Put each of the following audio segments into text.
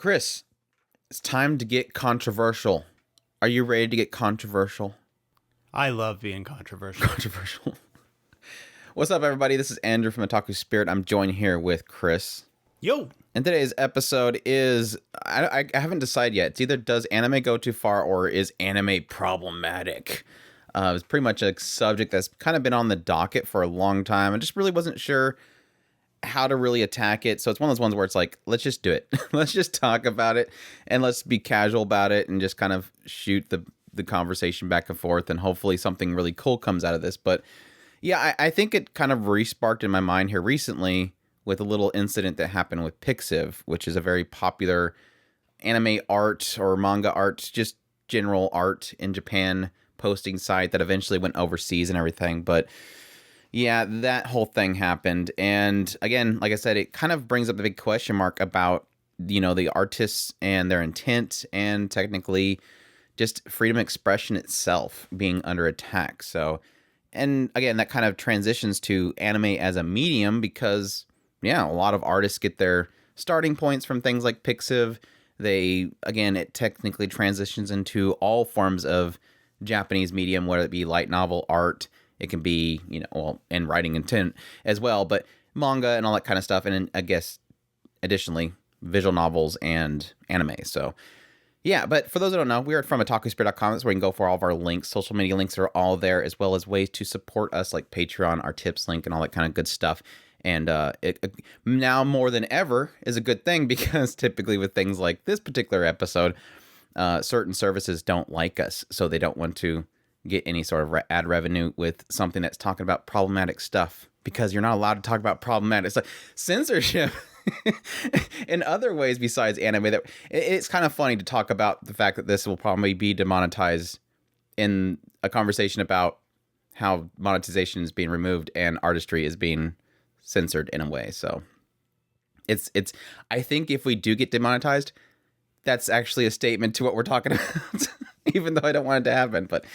Chris, it's time to get controversial. Are you ready to get controversial? I love being controversial. Controversial. What's up, everybody? This is Andrew from Otaku Spirit. I'm joined here with Chris. Yo! And today's episode is, I haven't decided yet. It's either does anime go too far or is anime problematic? It's pretty much a subject that's kind of been on the docket for a long time. I just really wasn't sure how to really attack it. So it's one of those ones where it's like, let's just do it. Let's just talk about it and let's be casual about it and just kind of shoot the conversation back and forth, and hopefully something really cool comes out of this. But yeah, I think it kind of re-sparked in my mind here recently with a little incident that happened with Pixiv, which is a very popular anime art or manga art, just general art in Japan posting site that eventually went overseas and everything. But yeah, that whole thing happened. And again, like I said, it kind of brings up the big question mark about, you know, the artists and their intent and technically just freedom of expression itself being under attack. So, and again, that kind of transitions to anime as a medium because, yeah, a lot of artists get their starting points from things like Pixiv. It technically transitions into all forms of Japanese medium, whether it be light novel art, it can be, and writing intent as well, but manga and all that kind of stuff. And I guess additionally, visual novels and anime. So yeah, but for those who don't know, we are from otakuspirit.com. That's where you can go for all of our links. Social media links are all there, as well as ways to support us like Patreon, our tips link, and all that kind of good stuff. And it now more than ever is a good thing because typically with things like this particular episode, certain services don't like us, so they don't want to get any sort of ad revenue with something that's talking about problematic stuff, because you're not allowed to talk about problematic stuff. Censorship in other ways besides anime. It's kind of funny to talk about the fact that this will probably be demonetized in a conversation about how monetization is being removed and artistry is being censored in a way. So it's I think if we do get demonetized, that's actually a statement to what we're talking about, even though I don't want it to happen. But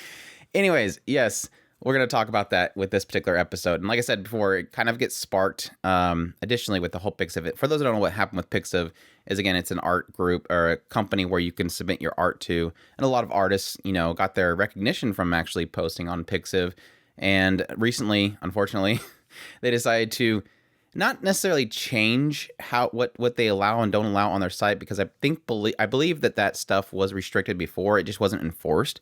anyways, yes, we're going to talk about that with this particular episode. And like I said before, it kind of gets sparked additionally with the whole Pixiv. For those who don't know what happened with Pixiv, is again, it's an art group or a company where you can submit your art to. And a lot of artists, got their recognition from actually posting on Pixiv. And recently, unfortunately, they decided to not necessarily change what they allow and don't allow on their site, because I believe that stuff was restricted before. It just wasn't enforced.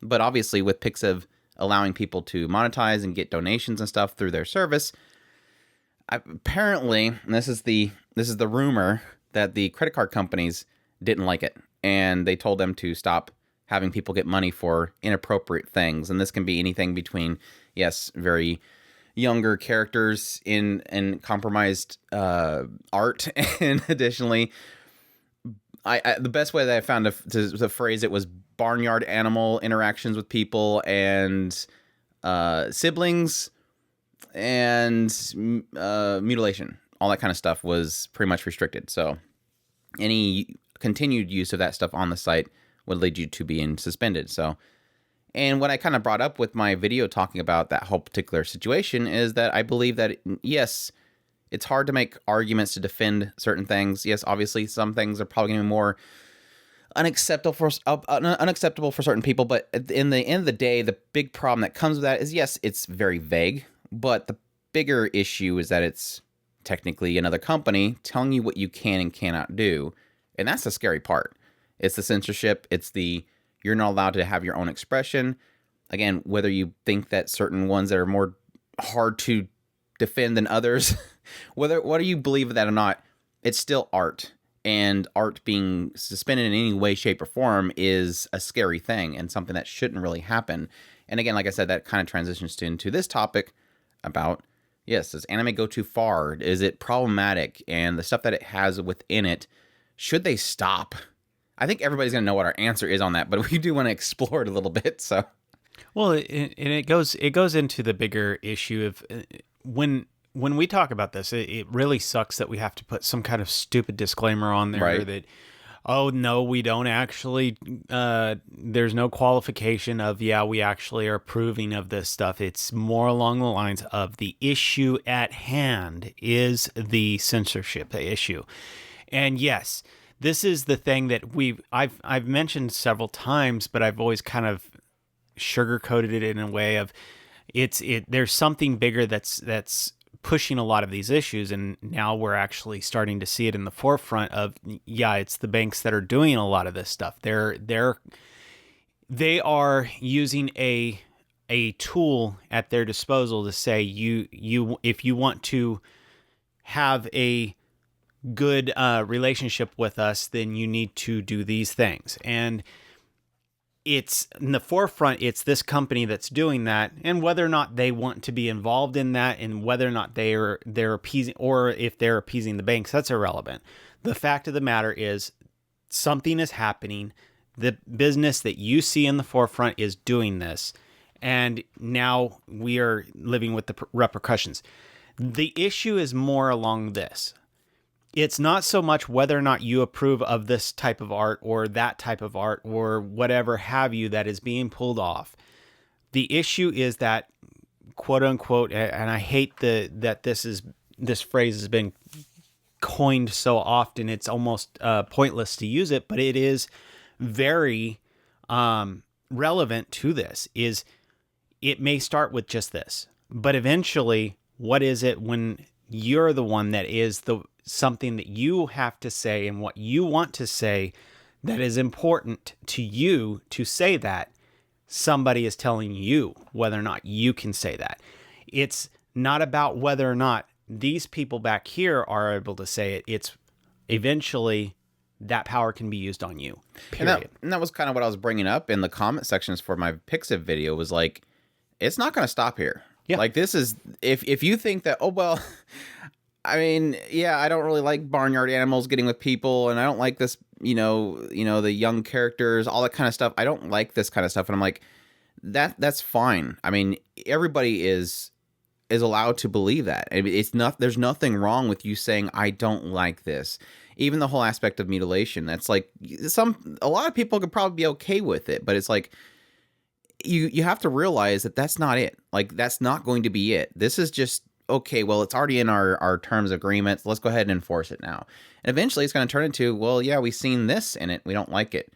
But obviously with Pixiv allowing people to monetize and get donations and stuff through their service, apparently, and this is the rumor, that the credit card companies didn't like it, and they told them to stop having people get money for inappropriate things. And this can be anything between, yes, very younger characters in compromised art, and additionally, the best way that I found to phrase it was barnyard animal interactions with people and siblings and mutilation. All that kind of stuff was pretty much restricted. So any continued use of that stuff on the site would lead you to being suspended. So, and what I kind of brought up with my video talking about that whole particular situation is that I believe that, yes, it's hard to make arguments to defend certain things. Yes, obviously some things are probably going to be more unacceptable for certain people, but in the end of the day, the big problem that comes with that is, yes, it's very vague, but the bigger issue is that it's technically another company telling you what you can and cannot do, and that's the scary part. It's the censorship. It's you're not allowed to have your own expression. Again, whether you think that certain ones that are more hard to defend than others, whether you believe that or not, it's still art. And art being suspended in any way, shape, or form is a scary thing and something that shouldn't really happen. And again, like I said, that kind of transitions into this topic about, yes, does anime go too far? Is it problematic? And the stuff that it has within it, should they stop? I think everybody's going to know what our answer is on that, but we do want to explore it a little bit. So, well, and it goes into the bigger issue of when we talk about this, it really sucks that we have to put some kind of stupid disclaimer on there, right, that, oh, no, we don't actually, there's no qualification of, yeah, we actually are approving of this stuff. It's more along the lines of the issue at hand is the censorship issue. And yes, this is the thing that I've mentioned several times, but I've always kind of sugarcoated it in a way of there's something bigger that's pushing a lot of these issues, and now we're actually starting to see it in the forefront of, it's the banks that are doing a lot of this stuff. They are using a tool at their disposal to say, you if you want to have a good relationship with us, then you need to do these things. And it's in the forefront, it's this company that's doing that, and whether or not they want to be involved in that, and whether or not they're appeasing, or if they're appeasing the banks, that's irrelevant. The fact of the matter is, something is happening. The business that you see in the forefront is doing this, and now we are living with the repercussions. The issue is more along this. It's not so much whether or not you approve of this type of art or that type of art or whatever have you that is being pulled off. The issue is that, quote unquote, and I hate that this phrase has been coined so often, it's almost pointless to use it, but it is very relevant to this. Is it may start with just this, but eventually, what is it when you're the one that is something that you have to say and what you want to say that is important to you to say, that somebody is telling you whether or not you can say that. It's not about whether or not these people back here are able to say it. It's eventually that power can be used on you. Period. And that was kind of what I was bringing up in the comment sections for my Pixiv video, was like, it's not going to stop here. Yeah. Like, this is, if you think that, oh, well, I mean, yeah, I don't really like barnyard animals getting with people, and I don't like this, the young characters, all that kind of stuff. I don't like this kind of stuff. And I'm like, that's fine. I mean, everybody is allowed to believe that. I mean, there's nothing wrong with you saying, I don't like this. Even the whole aspect of mutilation, that's like, a lot of people could probably be okay with it, but it's like, you have to realize that that's not it. Like, that's not going to be it. This is just, okay, well, it's already in our terms of agreements. Let's go ahead and enforce it now. And eventually it's going to turn into, well, yeah, we've seen this in it. We don't like it.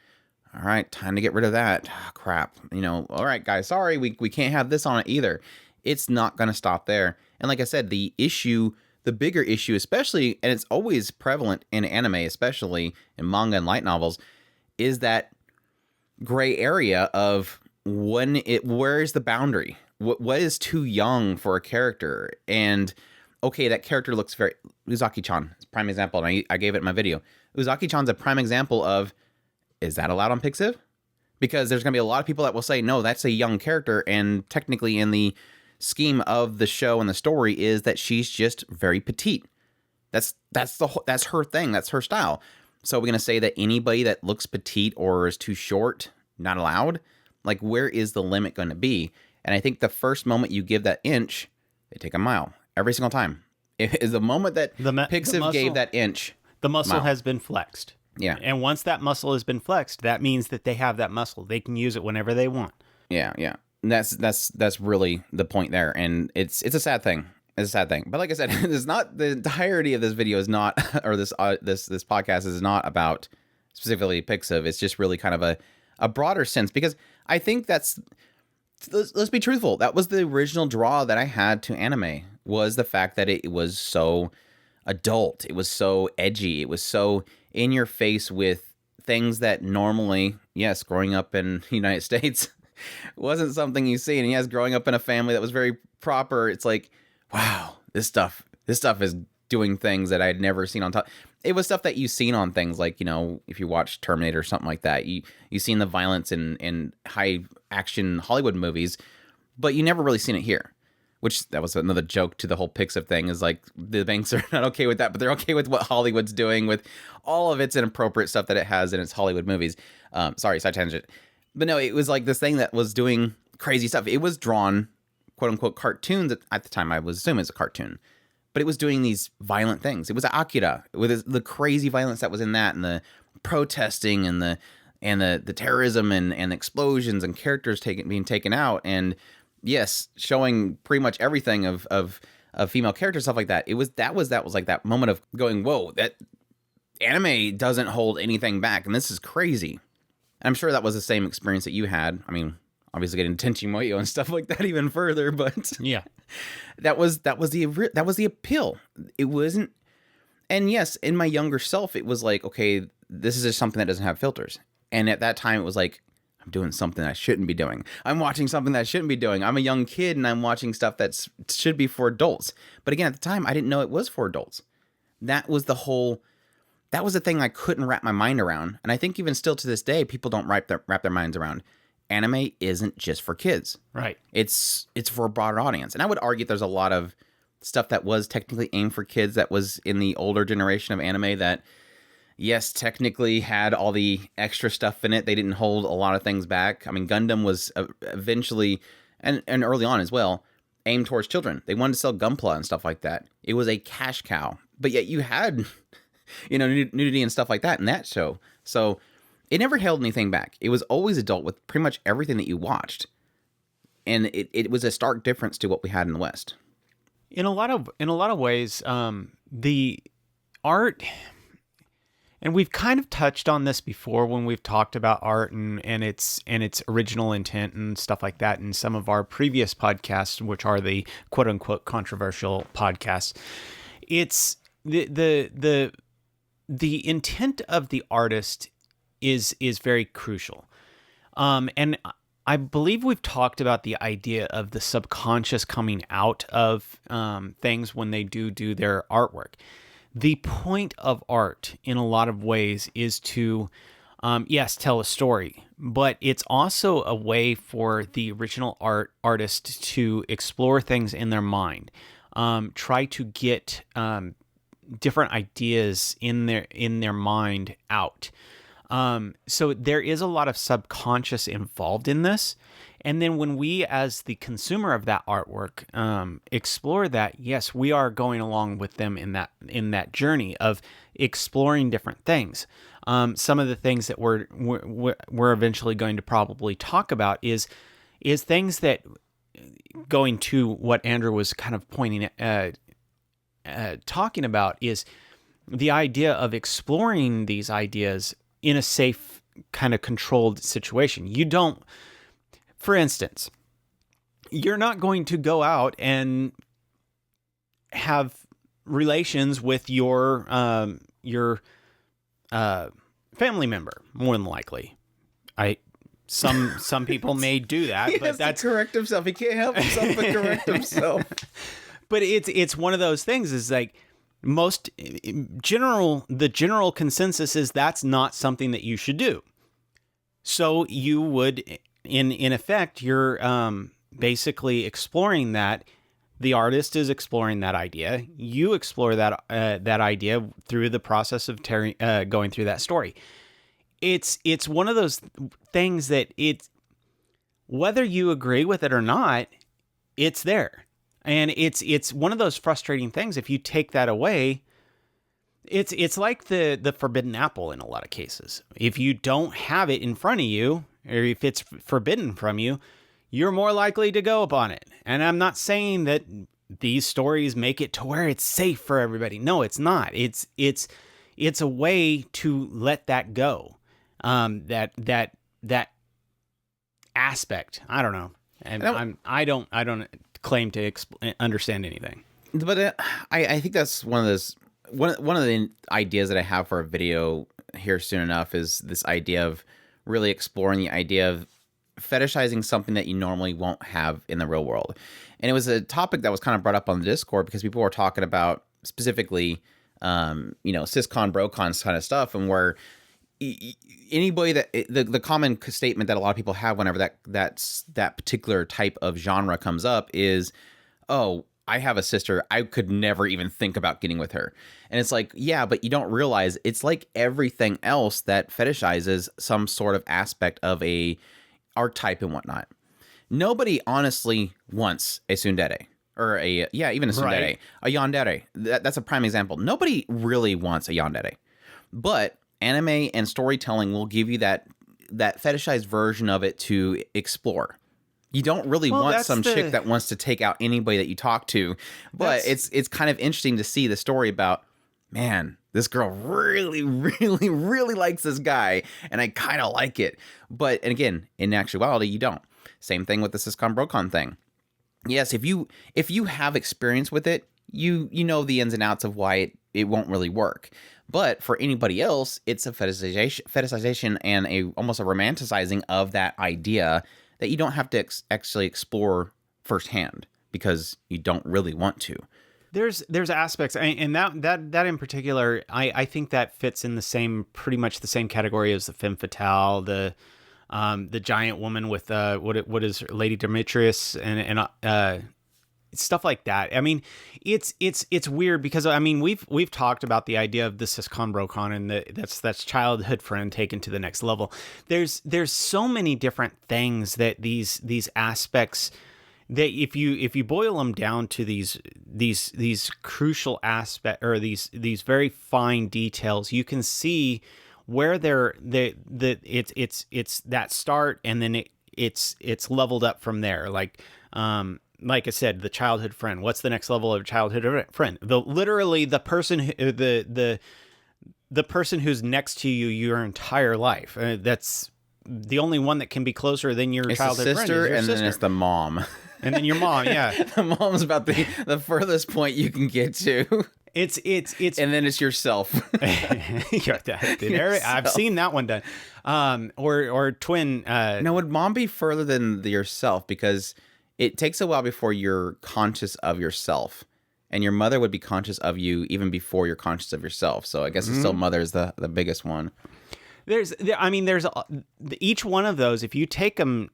All right, time to get rid of that. Oh, crap. All right, guys, sorry, we can't have this on it either. It's not going to stop there. And like I said, the bigger issue, especially, and it's always prevalent in anime, especially in manga and light novels, is that gray area of where is the boundary? What is too young for a character? And okay, that character looks very, Uzaki-chan is a prime example, and I gave it in my video. Uzaki-chan's a prime example of, is that allowed on Pixiv? Because there's going to be a lot of people that will say, no, that's a young character, and technically in the scheme of the show and the story is that she's just very petite. That's her thing, that's her style. So we're going to say that anybody that looks petite or is too short, not allowed? Like, where is the limit going to be? And I think the first moment you give that inch, they take a mile every single time. It is the moment that Pixiv gave that inch. The muscle has been flexed. Yeah. And once that muscle has been flexed, that means that they have that muscle. They can use it whenever they want. Yeah, yeah. And that's really the point there. And it's a sad thing. It's a sad thing. But like I said, it's not, the entirety of this video is not, or this podcast is not about specifically Pixiv. It's just really kind of a broader sense, because I think let's be truthful. That was the original draw that I had to anime, was the fact that it was so adult. It was so edgy. It was so in your face with things that normally, yes, growing up in the United States wasn't something you see. And yes, growing up in a family that was very proper, it's like, wow, this stuff is doing things that I had never seen on top. It was stuff that you've seen on things like, if you watch Terminator or something like that, you've seen the violence in high action Hollywood movies, but you never really seen it here. Which, that was another joke to the whole Pixiv thing, is like, the banks are not okay with that, but they're okay with what Hollywood's doing with all of its inappropriate stuff that it has in its Hollywood movies. Sorry, side tangent. But no, it was like this thing that was doing crazy stuff. It was drawn, quote unquote, cartoons at the time. I was assuming it's a cartoon. But it was doing these violent things. It was Akira, with the crazy violence that was in that, and the protesting, and the terrorism, and explosions, and characters being taken out, and yes, showing pretty much everything of female characters, stuff like that. That was like that moment of going, whoa, that anime doesn't hold anything back, and this is crazy. I'm sure that was the same experience that you had. I mean, obviously getting Tenchi Muyo and stuff like that even further, but Yeah. that was the appeal. It wasn't, and yes, in my younger self, it was like, okay, this is just something that doesn't have filters. And at that time, it was like, I'm doing something I shouldn't be doing. I'm watching something that I shouldn't be doing. I'm a young kid and I'm watching stuff that should be for adults. But again, at the time, I didn't know it was for adults. That was the thing I couldn't wrap my mind around. And I think even still to this day, people don't wrap their minds around. Anime isn't just for kids. Right. It's for a broader audience. And I would argue there's a lot of stuff that was technically aimed for kids that was in the older generation of anime that, yes, technically had all the extra stuff in it. They didn't hold a lot of things back. I mean, Gundam was eventually, and early on as well, aimed towards children. They wanted to sell Gunpla and stuff like that. It was a cash cow. But yet you had, nudity and stuff like that in that show. So it never held anything back. It was always adult with pretty much everything that you watched. And it was a stark difference to what we had in the West. In a lot of ways, the art, and we've kind of touched on this before when we've talked about art and its original intent and stuff like that in some of our previous podcasts, which are the quote unquote controversial podcasts. It's the intent of the artist is very crucial. And I believe we've talked about the idea of the subconscious coming out of things when they do their artwork. The point of art, in a lot of ways, is to, yes, tell a story, but it's also a way for the original artist to explore things in their mind, try to get different ideas in their mind out. So there is a lot of subconscious involved in this. And then when we, as the consumer of that artwork, explore that, yes, we are going along with them in that journey of exploring different things. Some of the things that we're eventually going to probably talk about is things that, going to what Andrew was kind of pointing at, talking about, is the idea of exploring these ideas in a safe, kind of controlled situation. You don't, for instance, you're not going to go out and have relations with your family member, more than likely. Some people may do that, He but has that's to correct himself. He can't help himself but correct himself. But it's one of those things, is like, the general consensus is that's not something that you should do. So you would, in effect, you're basically exploring that. The artist is exploring that idea. You explore that idea through the process of going through that story. It's one of those things that whether you agree with it or not, it's there. And it's one of those frustrating things. If you take that away, it's like the forbidden apple in a lot of cases. If you don't have it in front of you, or if it's forbidden from you, you're more likely to go upon it. And I'm not saying that these stories make it to where it's safe for everybody. No, it's not. It's a way to let that go. That aspect. I don't know. And I don't claim to understand anything. But I think that's one of the ideas that I have for a video here soon enough is this idea of really exploring the idea of fetishizing something that you normally won't have in the real world. And it was a topic that was kind of brought up on the Discord because people were talking about specifically, ciscon, brocon kind of stuff, and where anybody that the common statement that a lot of people have whenever that particular type of genre comes up is, oh, I have a sister, I could never even think about getting with her. And it's like, yeah, but you don't realize it's like everything else that fetishizes some sort of aspect of a archetype and whatnot. Nobody honestly wants a tsundere or even a tsundere, right. A yandere. That's a prime example. Nobody really wants a yandere, but anime and storytelling will give you that fetishized version of it to explore. You don't really want some chick that wants to take out anybody that you talk to, but it's kind of interesting to see the story about, man, this girl really, really, really likes this guy, and I kind of like it. But, and again, in actuality, you don't. Same thing with the Siscon Brocon thing. Yes, if you have experience with it, you know the ins and outs of why it won't really work. But for anybody else, it's a fetishization and almost a romanticizing of that idea that you don't have to actually explore firsthand because you don't really want to. There's aspects, and that in particular, I think that fits in pretty much the same category as the femme fatale, the giant woman with what is Lady Demetrius and stuff like that. I mean, it's weird because I mean we've talked about the idea of the Siscon Brocon and that's childhood friend taken to the next level. There's so many different things that these aspects that if you boil them down to these crucial aspect or these very fine details, you can see where it's that start and then it's leveled up from there. Like I said, the childhood friend. What's the next level of childhood friend? Literally the person the person who's next to you your entire life. That's the only one that can be closer than your childhood friend. Sister, and then it's the mom. And then your mom, yeah. The mom's about the furthest point you can get to. It's and then it's yourself. I've seen that one done. Or twin. Now, would mom be further than yourself? Because it takes a while before you're conscious of yourself, and your mother would be conscious of you even before you're conscious of yourself. So I guess it's still mother is the biggest one. There's each one of those. If you take them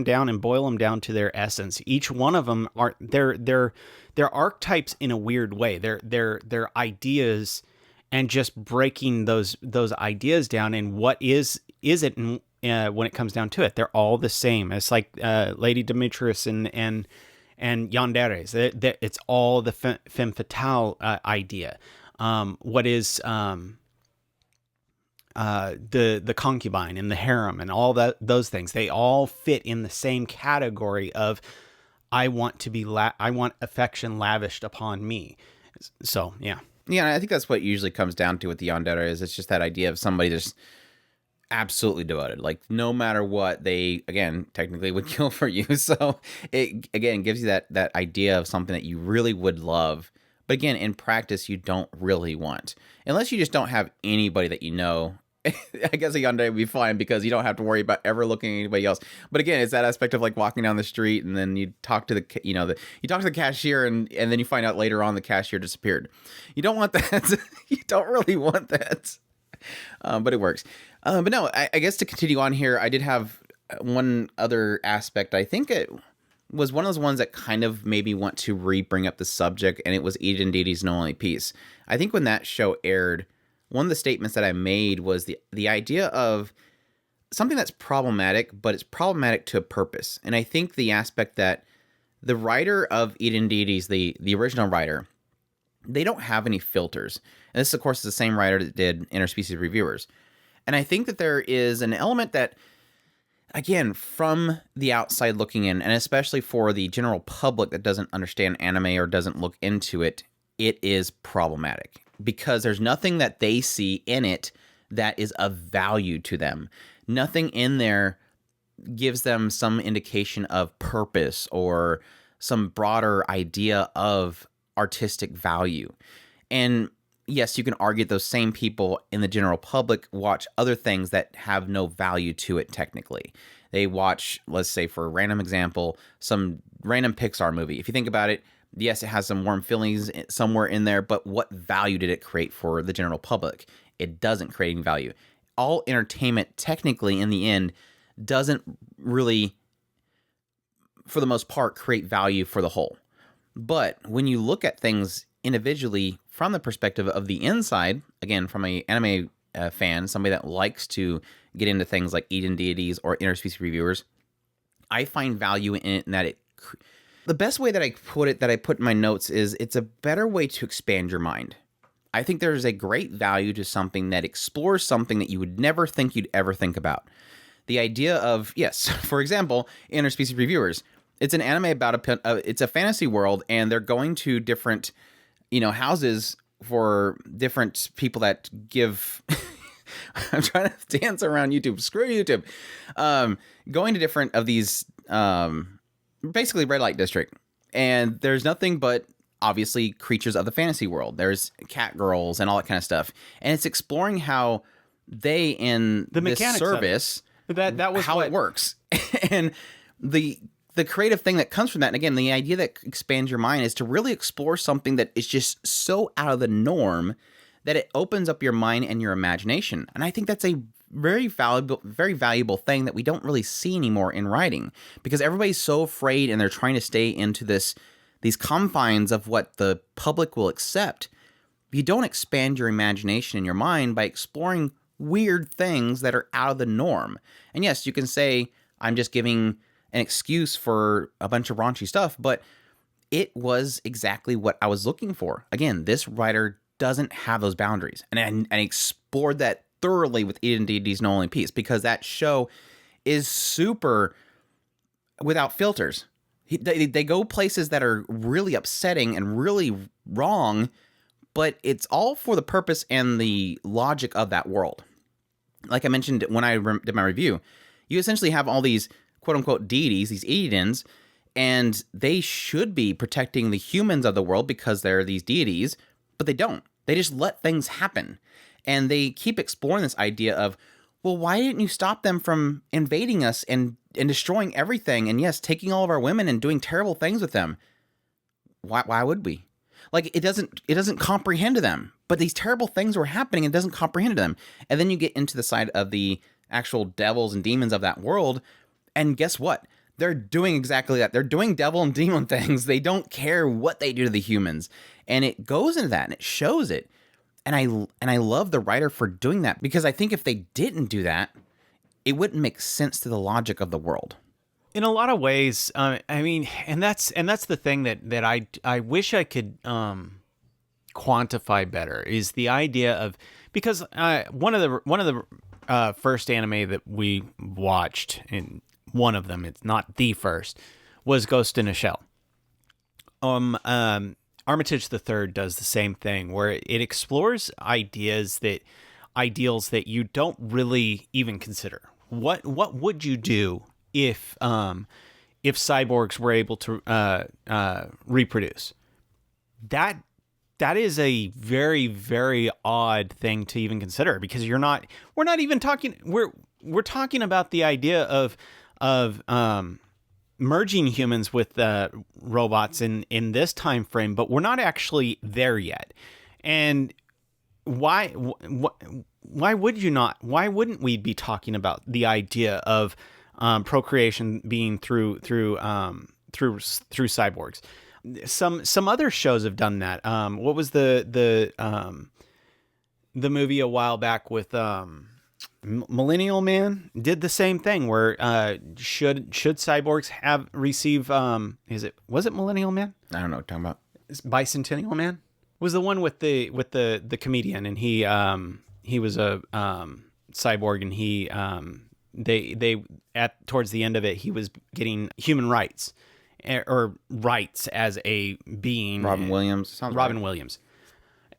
down and boil them down to their essence, each one of them are they're archetypes in a weird way. They're ideas, and just breaking those ideas down and what is it when it comes down to it. They're all the same. It's like Lady Demetrius and Yandere's. It's all the femme fatale idea. What is the concubine and the harem and all those things, they all fit in the same category of I want affection lavished upon me. So yeah, I think that's what usually comes down to with the yandere is it's just that idea of somebody just absolutely devoted, like no matter what they again technically would kill for you. So it again gives you that idea of something that you really would love, but again in practice you don't really want, unless you just don't have anybody that you know. I guess a yandere would be fine because you don't have to worry about ever looking at anybody else. But again, it's that aspect of like walking down the street and then you talk to you talk to the cashier and then you find out later on the cashier disappeared. You don't want that. You don't really want that. But it works. But no, I guess to continue on here, I did have one other aspect. I think it was one of those ones that kind of made me want to bring up the subject, and it was Eden Didi's No Only Peace. I think when that show aired, one of the statements that I made was the idea of something that's problematic, but it's problematic to a purpose. And I think the aspect that the writer of Eden Didi's, the original writer, they don't have any filters. And this, of course, is the same writer that did Interspecies Reviewers. And I think that there is an element that, again, from the outside looking in, and especially for the general public that doesn't understand anime or doesn't look into it, it is problematic. Because there's nothing that they see in it that is of value to them. Nothing in there gives them some indication of purpose or some broader idea of artistic value. And yes, you can argue those same people in the general public watch other things that have no value to it technically. They watch, let's say for a random example, some random Pixar movie. If you think about it, yes, it has some warm feelings somewhere in there, but what value did it create for the general public? It doesn't create any value. All entertainment, technically, in the end, doesn't really, for the most part, create value for the whole. But when you look at things individually from the perspective of the inside, again, from an anime fan, somebody that likes to get into things like Eden Deities or Interspecies Reviewers, I find value in it in that the best way that I put it, that I put in my notes, is it's a better way to expand your mind. I think there's a great value to something that explores something that you would never think you'd ever think about. The idea of, yes, for example, Interspecies Reviewers. It's an anime about it's a fantasy world, and they're going to different, houses for different people that give. I'm trying to dance around YouTube. Screw YouTube. Going to different of these, basically red light district, and there's nothing but obviously creatures of the fantasy world. There's cat girls and all that kind of stuff, and it's exploring how they in the this mechanics service that was how it works, and the creative thing that comes from that. And again, the idea that expands your mind is to really explore something that is just so out of the norm that it opens up your mind and your imagination. And I think that's a very valuable thing that we don't really see anymore in writing, because everybody's so afraid and they're trying to stay into these confines of what the public will accept. You don't expand your imagination and your mind by exploring weird things that are out of the norm. And yes, you can say, I'm just giving an excuse for a bunch of raunchy stuff, but it was exactly what I was looking for. Again, this writer doesn't have those boundaries. And I explored that thoroughly with Eden Deity's No Only Peace, because that show is super without filters. They go places that are really upsetting and really wrong, but it's all for the purpose and the logic of that world. Like I mentioned when I did my review, you essentially have all these quote-unquote deities, these Edens, and they should be protecting the humans of the world because they're these deities, but they don't. They just let things happen. And they keep exploring this idea of, well, why didn't you stop them from invading us and destroying everything? And yes, taking all of our women and doing terrible things with them. Why would we? Like, it doesn't comprehend to them. But these terrible things were happening and it doesn't comprehend to them. And then you get into the side of the actual devils and demons of that world. And guess what? They're doing exactly that. They're doing devil and demon things. They don't care what they do to the humans. And it goes into that and it shows it. And I love the writer for doing that, because I think if they didn't do that, it wouldn't make sense to the logic of the world. In a lot of ways, I mean, and that's the thing that I wish I could quantify better, is the idea of, because one of the first anime that we watched, and one of them, it's not the first, was Ghost in a Shell. Armitage the Third does the same thing, where it explores ideals that you don't really even consider. What would you do if cyborgs were able to reproduce? That is a very, very odd thing to even consider, because we're not even talking, we're talking about the idea of merging humans with robots in this time frame, but we're not actually there yet. And why would you not? Why wouldn't we be talking about the idea of procreation being through cyborgs? Some other shows have done that. What was the movie a while back with Millennial Man? Did the same thing, where should cyborgs receive was it Millennial Man? I don't know what you're talking about. Bicentennial Man was the one with the comedian, and he was a cyborg, and he they at towards the end of it, he was getting human rights, or rights as a being. Robin Williams. Sounds Robin right. Williams.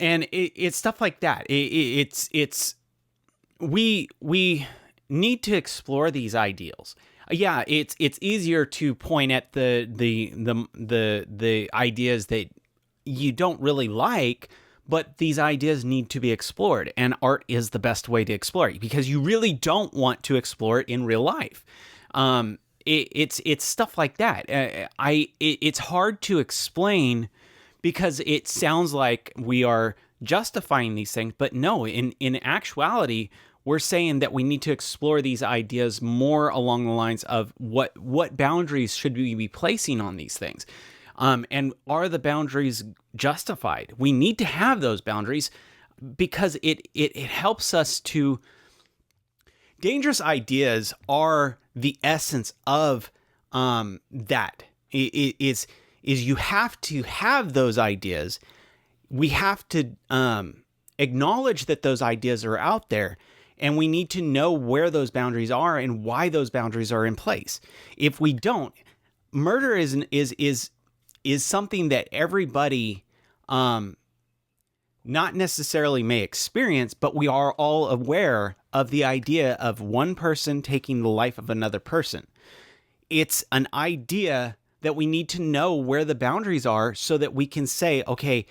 And it's stuff like that. It's we need to explore these ideals. Yeah, it's easier to point at the ideas that you don't really like, but these ideas need to be explored, and art is the best way to explore it, because you really don't want to explore it in real life. It's stuff like that. It's hard to explain, because it sounds like we are justifying these things, but no, in actuality, we're saying that we need to explore these ideas more along the lines of what boundaries should we be placing on these things, and are the boundaries justified? We need to have those boundaries, because it helps us to. Dangerous ideas are the essence of that. It is you have to have those ideas. We have to acknowledge that those ideas are out there, and we need to know where those boundaries are and why those boundaries are in place. If we don't, murder is something that everybody not necessarily may experience, but we are all aware of the idea of one person taking the life of another person. It's an idea that we need to know where the boundaries are so that we can say, okay,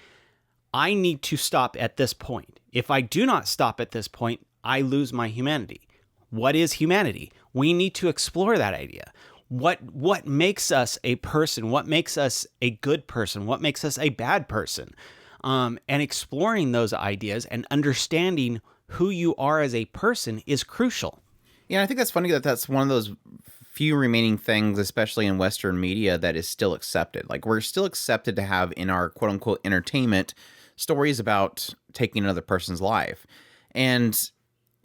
I need to stop at this point. If I do not stop at this point, I lose my humanity. What is humanity? We need to explore that idea. What makes us a person? What makes us a good person? What makes us a bad person? And exploring those ideas and understanding who you are as a person is crucial. Yeah, I think that's funny that that's one of those few remaining things, especially in Western media, that is still accepted. Like, we're still accepted to have in our quote unquote entertainment stories about taking another person's life. And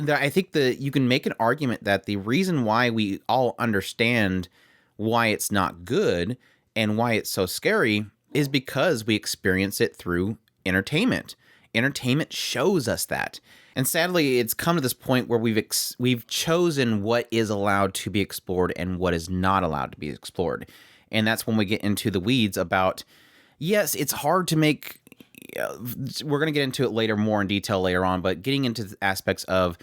I think that you can make an argument that the reason why we all understand why it's not good and why it's so scary is because we experience it through entertainment. Entertainment shows us that. And sadly, it's come to this point where we've chosen what is allowed to be explored and what is not allowed to be explored. And that's when we get into the weeds about, yes, it's hard to make, we're going to get into it later, more in detail later on, but getting into the aspects of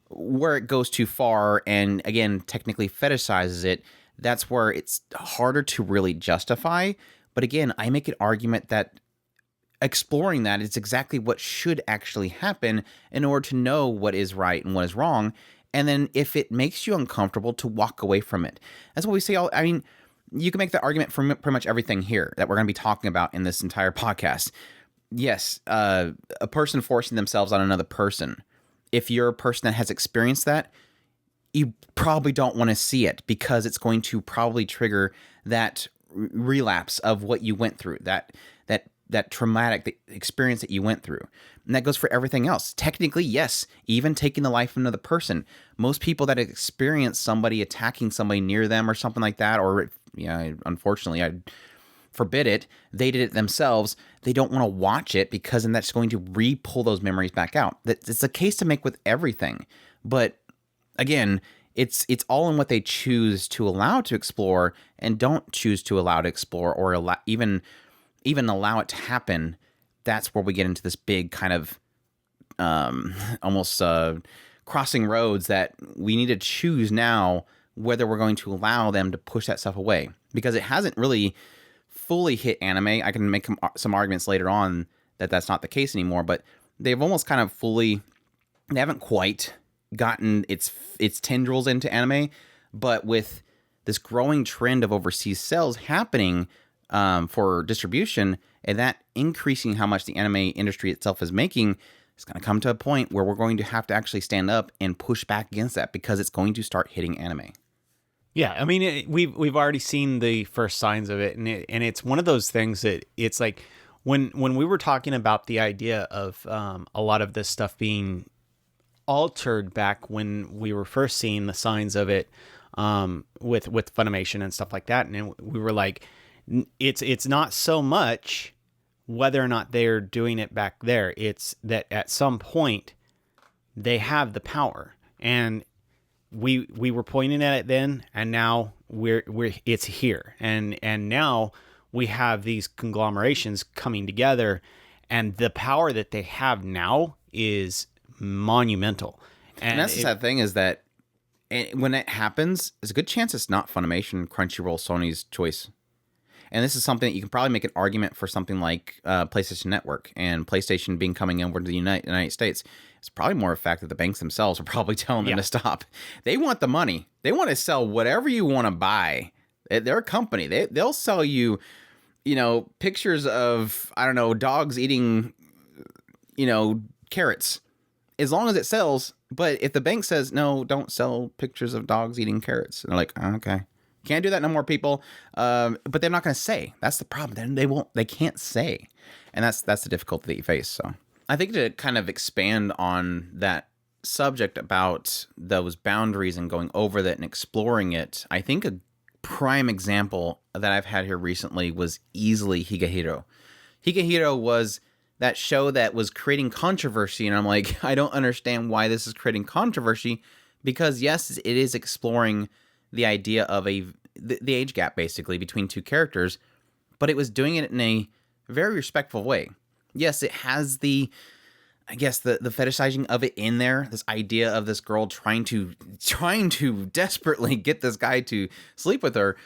where it goes too far and, again, technically fetishizes it, that's where it's harder to really justify. But again, I make an argument that exploring that is exactly what should actually happen in order to know what is right and what is wrong. And then if it makes you uncomfortable, to walk away from it. That's what we say. I mean, you can make the argument for pretty much everything here that we're going to be talking about in this entire podcast. Yes, a person forcing themselves on another person. If you're a person that has experienced that, you probably don't want to see it because it's going to probably trigger that relapse of what you went through, that traumatic experience that you went through. And that goes for everything else. Technically, yes, even taking the life of another person. Most people that experience somebody attacking somebody near them or something like that, or, unfortunately, I forbid it, they did it themselves, they don't want to watch it because then that's going to re-pull those memories back out. It's a case to make with everything. But again, it's all in what they choose to allow to explore and don't choose to allow to explore, or even allow it to happen. That's where we get into this big kind of almost crossing roads that we need to choose now whether we're going to allow them to push that stuff away, because it hasn't really fully hit anime. I can make some arguments later on that that's not the case anymore, but they've almost kind of they haven't quite gotten its tendrils into anime. But with this growing trend of overseas sales happening for distribution, and that increasing how much the anime industry itself is making, it's going to come to a point where we're going to have to actually stand up and push back against that, because it's going to start hitting anime. Yeah, I mean, we've already seen the first signs of it, and it's one of those things that it's like when we were talking about the idea of a lot of this stuff being altered back when we were first seeing the signs of it with Funimation and stuff like that, and we were like, it's not so much whether or not they're doing it back there, it's that at some point they have the power. And we were pointing at it then, and now it's here, and now we have these conglomerations coming together, and the power that they have now is monumental. And that's the sad thing, is that when it happens, there's a good chance it's not Funimation, Crunchyroll, Sony's choice. And this is something that you can probably make an argument for something like PlayStation Network, and PlayStation being coming over to the United States. It's probably more a fact that the banks themselves are probably telling them to stop. They want the money. They want to sell whatever you want to buy. They're a company. They'll sell you, pictures of, I don't know, dogs eating, carrots, as long as it sells. But if the bank says, no, don't sell pictures of dogs eating carrots, and they're like, oh, okay. Can't do that no more, people. But they're not going to say. That's the problem. Then they can't say. And that's the difficulty that you face. So I think to kind of expand on that subject about those boundaries and going over that and exploring it, I think a prime example that I've had here recently was easily Higehiro. Higehiro was that show that was creating controversy, and I'm like, I don't understand why this is creating controversy, because yes, it is exploring the idea of the age gap, basically, between two characters, but it was doing it in a very respectful way. Yes, it has the I guess the fetishizing of it in there, this idea of this girl trying to desperately get this guy to sleep with her,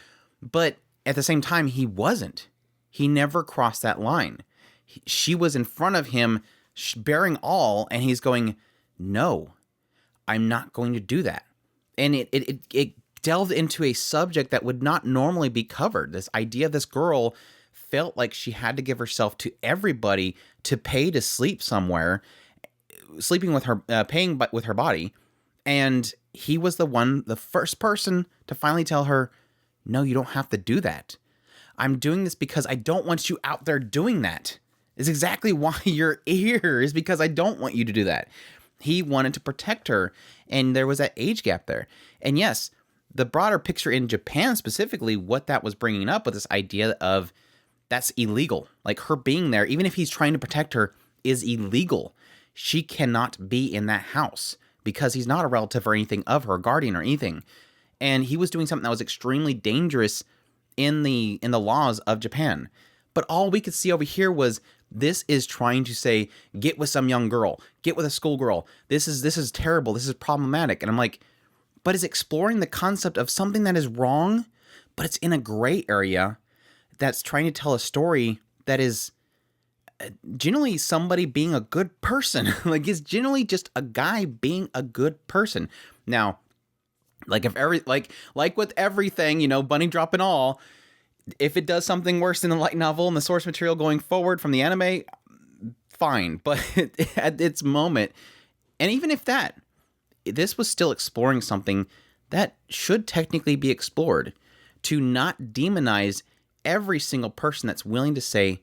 but at the same time he wasn't. He never crossed that line. She was in front of him bearing all, and he's going, "No, I'm not going to do that." And it delved into a subject that would not normally be covered. This idea of this girl felt like she had to give herself to everybody to pay to sleep somewhere, sleeping with her, paying with her body. And he was the first person to finally tell her, "No, you don't have to do that. I'm doing this because I don't want you out there doing that. It's exactly why you're here, is because I don't want you to do that." He wanted to protect her, and there was that age gap there. And yes, the broader picture in Japan specifically, what that was bringing up with this idea of that's illegal. Like, her being there, even if he's trying to protect her, is illegal. She cannot be in that house because he's not a relative or anything of her, guardian or anything. And he was doing something that was extremely dangerous in the laws of Japan. But all we could see over here was, this is trying to say, get with some young girl, get with a schoolgirl. This is terrible. This is problematic. And I'm like, but it's exploring the concept of something that is wrong, but it's in a gray area that's trying to tell a story that is generally somebody being a good person. Like, it's generally just a guy being a good person. Now, like with everything, bunny drop and all, if it does something worse than the light novel and the source material going forward from the anime, fine. But at its moment, and even if that, this was still exploring something that should technically be explored, to not demonize every single person that's willing to say,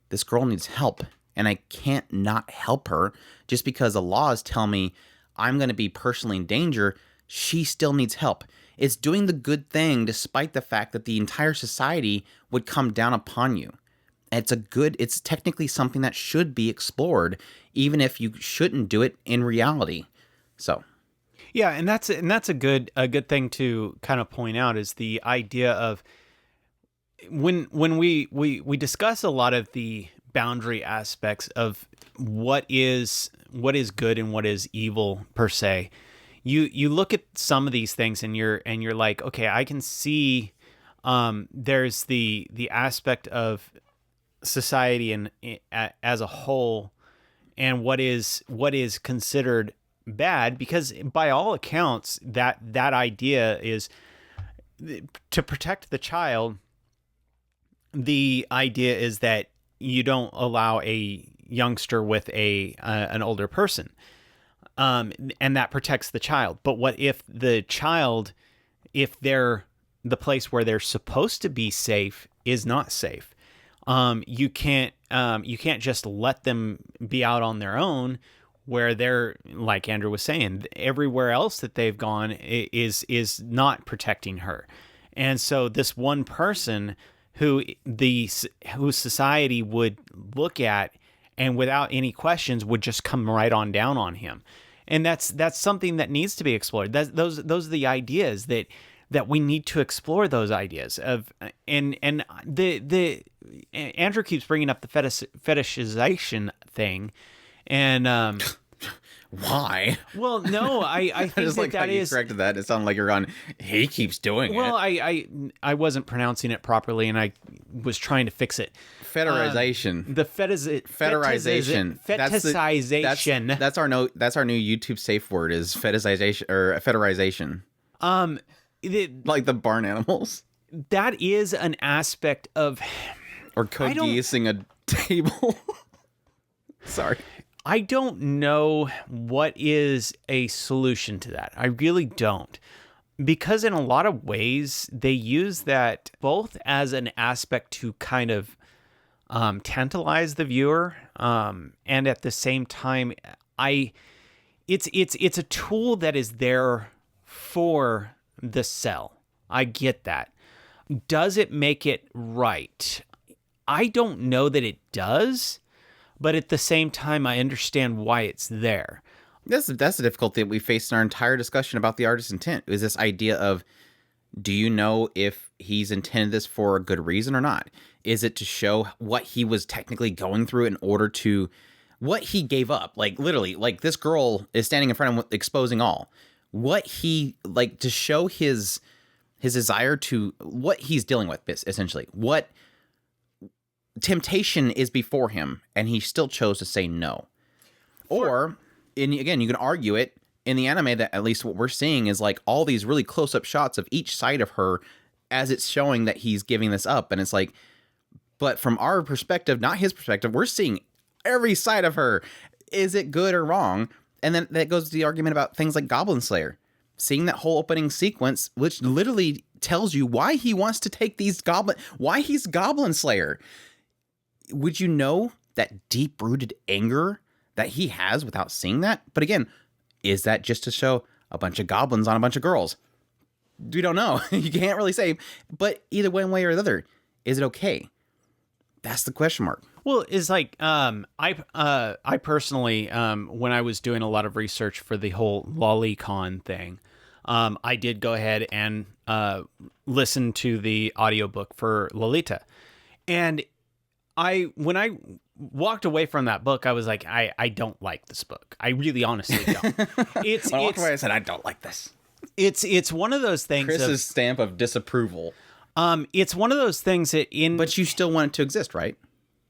this girl needs help, and I can't not help her just because the laws tell me I'm going to be personally in danger. She still needs help. It's doing the good thing despite the fact that the entire society would come down upon you. It's technically something that should be explored, even if you shouldn't do it in reality. So, yeah, and that's a good thing to kind of point out, is the idea of when we discuss a lot of the boundary aspects of what is good and what is evil per se. You look at some of these things and you're like, okay, I can see there's the aspect of society and as a whole, and what is considered bad, because by all accounts that idea is to protect the child. The idea is that you don't allow a youngster with an older person. And that protects the child. But what if the child, if they're the place where they're supposed to be safe is not safe? You can't just let them be out on their own, where they're, like Andrew was saying, everywhere else that they've gone is not protecting her. And so this one person who society would look at and without any questions would just come right on down on him. And that's something that needs to be explored. Those are the ideas that we need to explore, those ideas of, and the Andrew keeps bringing up the fetishization thing, and why? Well, no, I think just like that how you is corrected that. It sounded like you're on. He keeps doing it. Well, I wasn't pronouncing it properly, and I was trying to fix it. Federization. The fetterization. Fetishization. That's our new YouTube safe word, is fetishization or fetterization. Like the barn animals. That is an aspect of, or code geasing a table. Sorry. I don't know what is a solution to that. I really don't. Because in a lot of ways, they use that both as an aspect to kind of tantalize the viewer, and at the same time, it's a tool that is there for the sell. I get that. Does it make it right? I don't know that it does. But at the same time, I understand why it's there. That's the difficulty that we faced in our entire discussion about the artist's intent, is this idea of, do you know if he's intended this for a good reason or not? Is it to show what he was technically going through in order to what he gave up, like literally, like this girl is standing in front of him exposing all. What he, like, to show his desire to, what he's dealing with, essentially. What temptation is before him, and he still chose to say no. Or, again, you can argue it in the anime that at least what we're seeing is like all these really close-up shots of each side of her as it's showing that he's giving this up. And it's like, but from our perspective, not his perspective, we're seeing every side of her. Is it good or wrong? And then that goes to the argument about things like Goblin Slayer. Seeing that whole opening sequence, which literally tells you why he wants to take these why he's Goblin Slayer. Would you know that deep-rooted anger that he has without seeing that? But again, is that just to show a bunch of goblins on a bunch of girls? We don't know. You can't really say. But either one way or the other, is it okay? That's the question mark. Well, it's like I personally, when I was doing a lot of research for the whole lolicon thing, I did go ahead and listen to the audiobook for Lolita. And when I walked away from that book, I was like, I don't like this book. I really honestly don't. When I walked away, I said, I don't like this. It's one of those things. Chris's stamp of disapproval. It's one of those things that but you still want it to exist, right?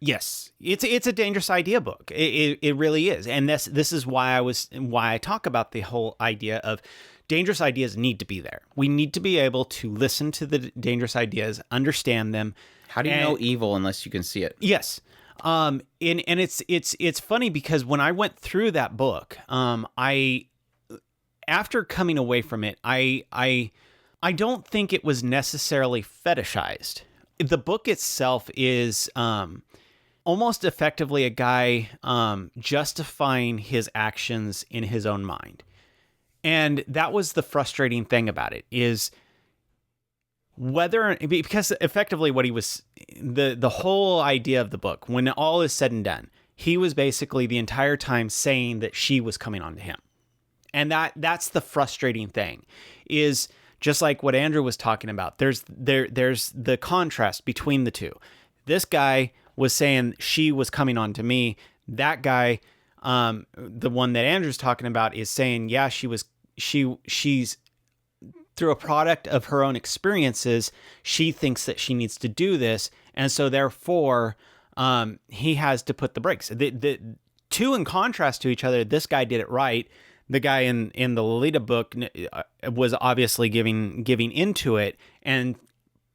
Yes, it's a dangerous idea book. It really is, and this is why I talk about the whole idea of dangerous ideas need to be there. We need to be able to listen to the dangerous ideas, understand them. How do you know evil unless you can see it? Yes, and it's funny because when I went through that book, after coming away from it, I don't think it was necessarily fetishized. The book itself is almost effectively a guy justifying his actions in his own mind. And that was the frustrating thing about it, is because effectively what he was, the whole idea of the book, when all is said and done, he was basically the entire time saying that she was coming on to him. And that's the frustrating thing, is just like what Andrew was talking about. There's the contrast between the two. This guy was saying she was coming on to me. That guy, the one that Andrew's talking about, is saying, yeah, she's through a product of her own experiences. She thinks that she needs to do this, and so therefore, he has to put the brakes. The two in contrast to each other. This guy did it right. The guy in the Lolita book was obviously giving into it and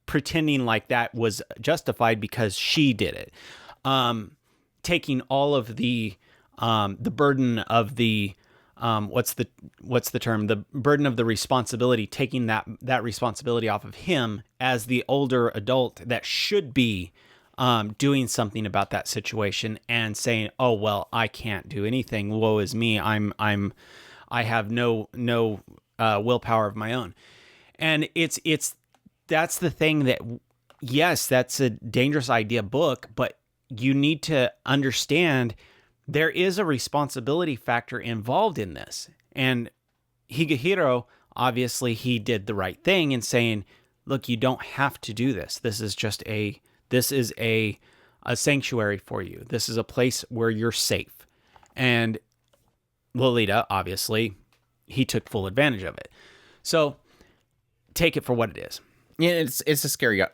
pretending like that was justified because she did it, taking all of the burden of the what's the term, the burden of the responsibility, taking that responsibility off of him as the older adult that should be doing something about that situation, and saying, oh well, I can't do anything, woe is me, I have no willpower of my own. And that's the thing, that yes, that's a dangerous idea book, but you need to understand there is a responsibility factor involved in this. And Higehiro, obviously, he did the right thing in saying, look, you don't have to do this. This is a sanctuary for you. This is a place where you're safe. And Lolita, obviously, he took full advantage of it. So take it for what it is. Yeah, it's a scary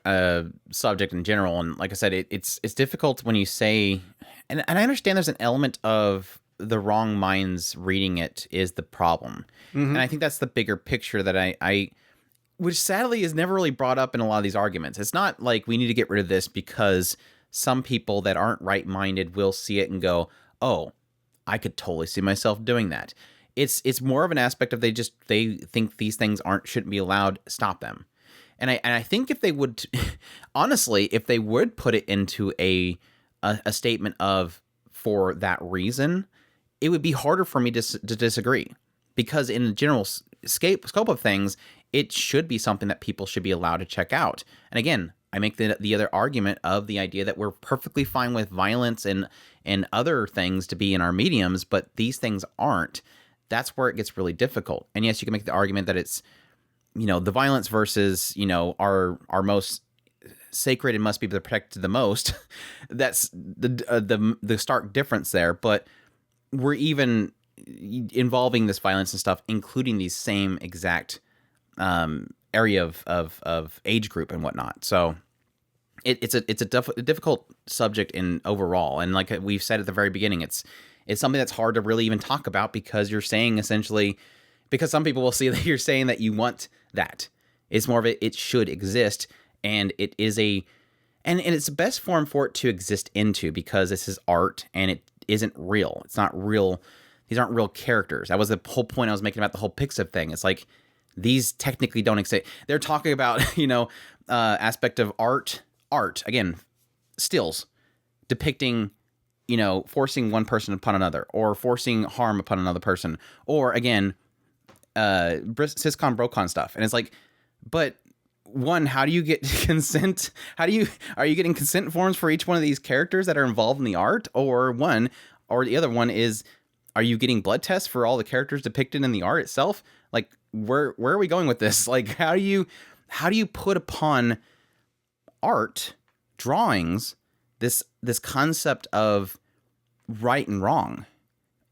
subject in general, and like I said, it's difficult when you say, and I understand there's an element of the wrong minds reading it is the problem, and I think that's the bigger picture that I which sadly is never really brought up in a lot of these arguments. It's not like we need to get rid of this because some people that aren't right-minded will see it and go, oh, I could totally see myself doing that. It's more of an aspect of they think these things shouldn't be allowed, stop them. And I think if they would, honestly, if they would put it into a statement of, for that reason, it would be harder for me to disagree. Because in the general scope of things, it should be something that people should be allowed to check out. And again, I make the other argument of the idea that we're perfectly fine with violence and other things to be in our mediums, but these things aren't. That's where it gets really difficult. And yes, you can make the argument that it's, the violence versus, our most sacred and must be protected the most. That's the stark difference there. But we're even involving this violence and stuff, including these same exact area of age group and whatnot. So it's a difficult subject in overall, and like we've said at the very beginning, it's something that's hard to really even talk about, because you're saying essentially, because some people will see that you're saying that you want that. It's more of it should exist, and it is and it's the best form for it to exist into, because this is art and it isn't real. It's not real. These aren't real characters. That was the whole point I was making about the whole Pixiv thing. It's like, these technically don't exist. They're talking about, aspect of art, again, stills depicting, forcing one person upon another, or forcing harm upon another person, or again, ciscon brocon stuff. And it's like, but one, how do you get consent? Are you getting consent forms for each one of these characters that are involved in the art? Or the other one is, are you getting blood tests for all the characters depicted in the art itself? Like, where are we going with this? Like, how do you put upon art, drawings, this concept of right and wrong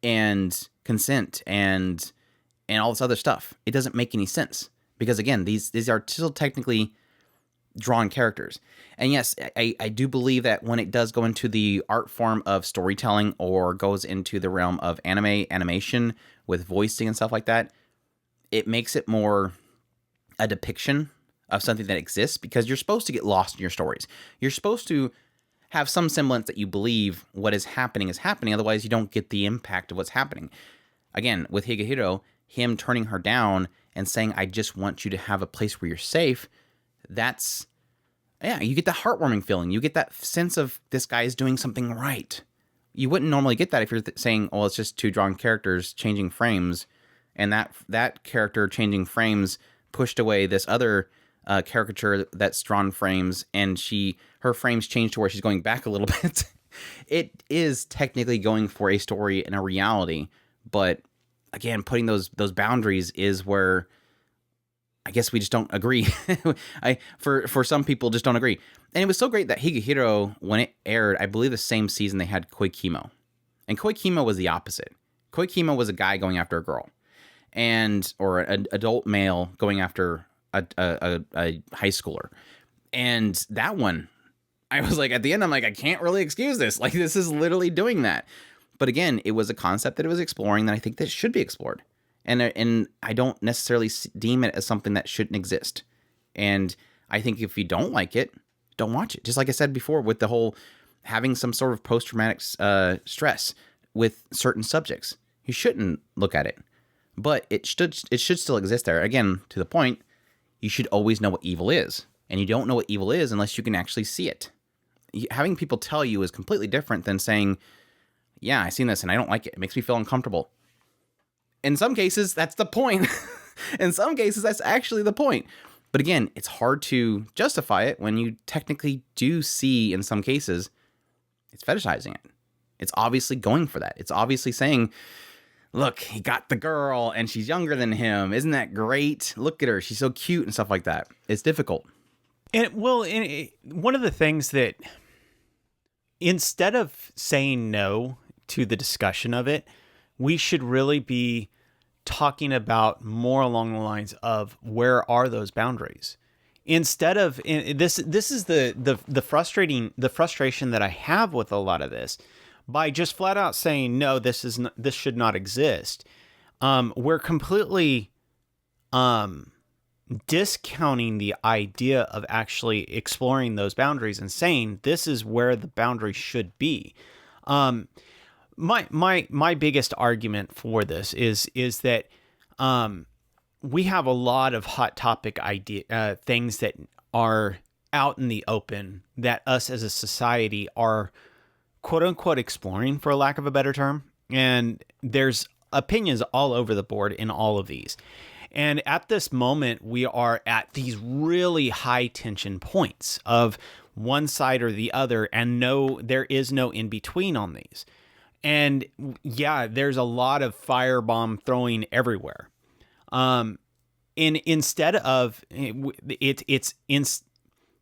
and consent and all this other stuff? It doesn't make any sense, because again, these are still technically drawn characters. And yes, I do believe that when it does go into the art form of storytelling, or goes into the realm of animation with voicing and stuff like that, it makes it more a depiction of something that exists, because you're supposed to get lost in your stories. You're supposed to have some semblance that you believe what is happening is happening. Otherwise, you don't get the impact of what's happening. Again, with Higehiro, him turning her down and saying, I just want you to have a place where you're safe. You get the heartwarming feeling. You get that sense of, this guy is doing something right. You wouldn't normally get that if you're saying, oh, it's just two drawn characters changing frames, and that character changing frames pushed away this other caricature that's drawn frames, and her frames changed to where she's going back a little bit. It is technically going for a story and a reality, but again, putting those boundaries is where I guess we just don't agree. For some people, just don't agree. And it was so great that Higehiro, when it aired, I believe the same season, they had Koikimo. And Koikimo was the opposite. Koikimo was a guy going after a girl, or an adult male going after a high schooler. And that one, I was like, at the end, I'm like, I can't really excuse this. Like, this is literally doing that. But again, it was a concept that it was exploring that I think that should be explored. And I don't necessarily deem it as something that shouldn't exist. And I think if you don't like it, don't watch it. Just like I said before, with the whole having some sort of post-traumatic stress with certain subjects, you shouldn't look at it. But it should still exist there. Again, to the point, you should always know what evil is. And you don't know what evil is unless you can actually see it. Having people tell you is completely different than saying, yeah, I've seen this and I don't like it. It makes me feel uncomfortable. In some cases, that's the point. In some cases, that's actually the point. But again, it's hard to justify it when you technically do see, in some cases, it's fetishizing it. It's obviously going for that. It's obviously saying, look, he got the girl and she's younger than him. Isn't that great? Look at her. She's so cute and stuff like that. It's difficult. And one of the things that, instead of saying no to the discussion of it, we should really be talking about more along the lines of, where are those boundaries? Instead of this is the frustration that I have with a lot of this. By just flat out saying no, this should not exist, we're completely discounting the idea of actually exploring those boundaries and saying this is where the boundaries should be. My biggest argument for this is that we have a lot of hot topic things that are out in the open that us as a society are quote unquote exploring, for lack of a better term. And there's opinions all over the board in all of these. And at this moment, we are at these really high tension points of one side or the other, and there is no in between on these. And yeah, there's a lot of firebomb throwing everywhere. Instead of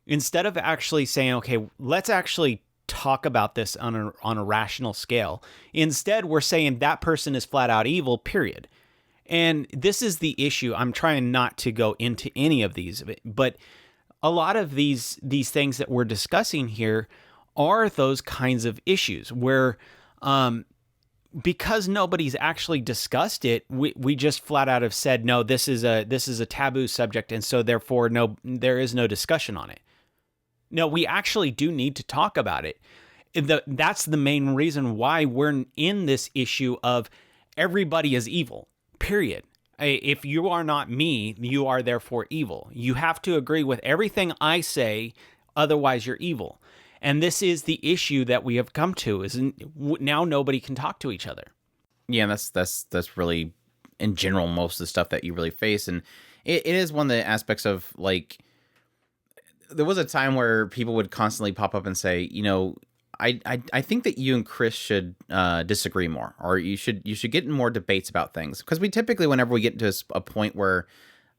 Instead of actually saying, okay, let's actually talk about this on a rational scale. Instead, we're saying that person is flat out evil, period. And this is the issue. I'm trying not to go into any of these, but a lot of these things that we're discussing here are those kinds of issues where, because nobody's actually discussed it, we just flat out have said, no, this is a taboo subject, and so therefore there is no discussion on it. No, we actually do need to talk about it. That's the main reason why we're in this issue of everybody is evil, period. If you are not me, you are therefore evil. You have to agree with everything I say, otherwise you're evil. And this is the issue that we have come to, is now nobody can talk to each other. Yeah, that's really, in general, most of the stuff that you really face. And it is one of the aspects of, like, there was a time where people would constantly pop up and say, I think that you and Chris should disagree more, or you should get in more debates about things. Because we typically, whenever we get to a point where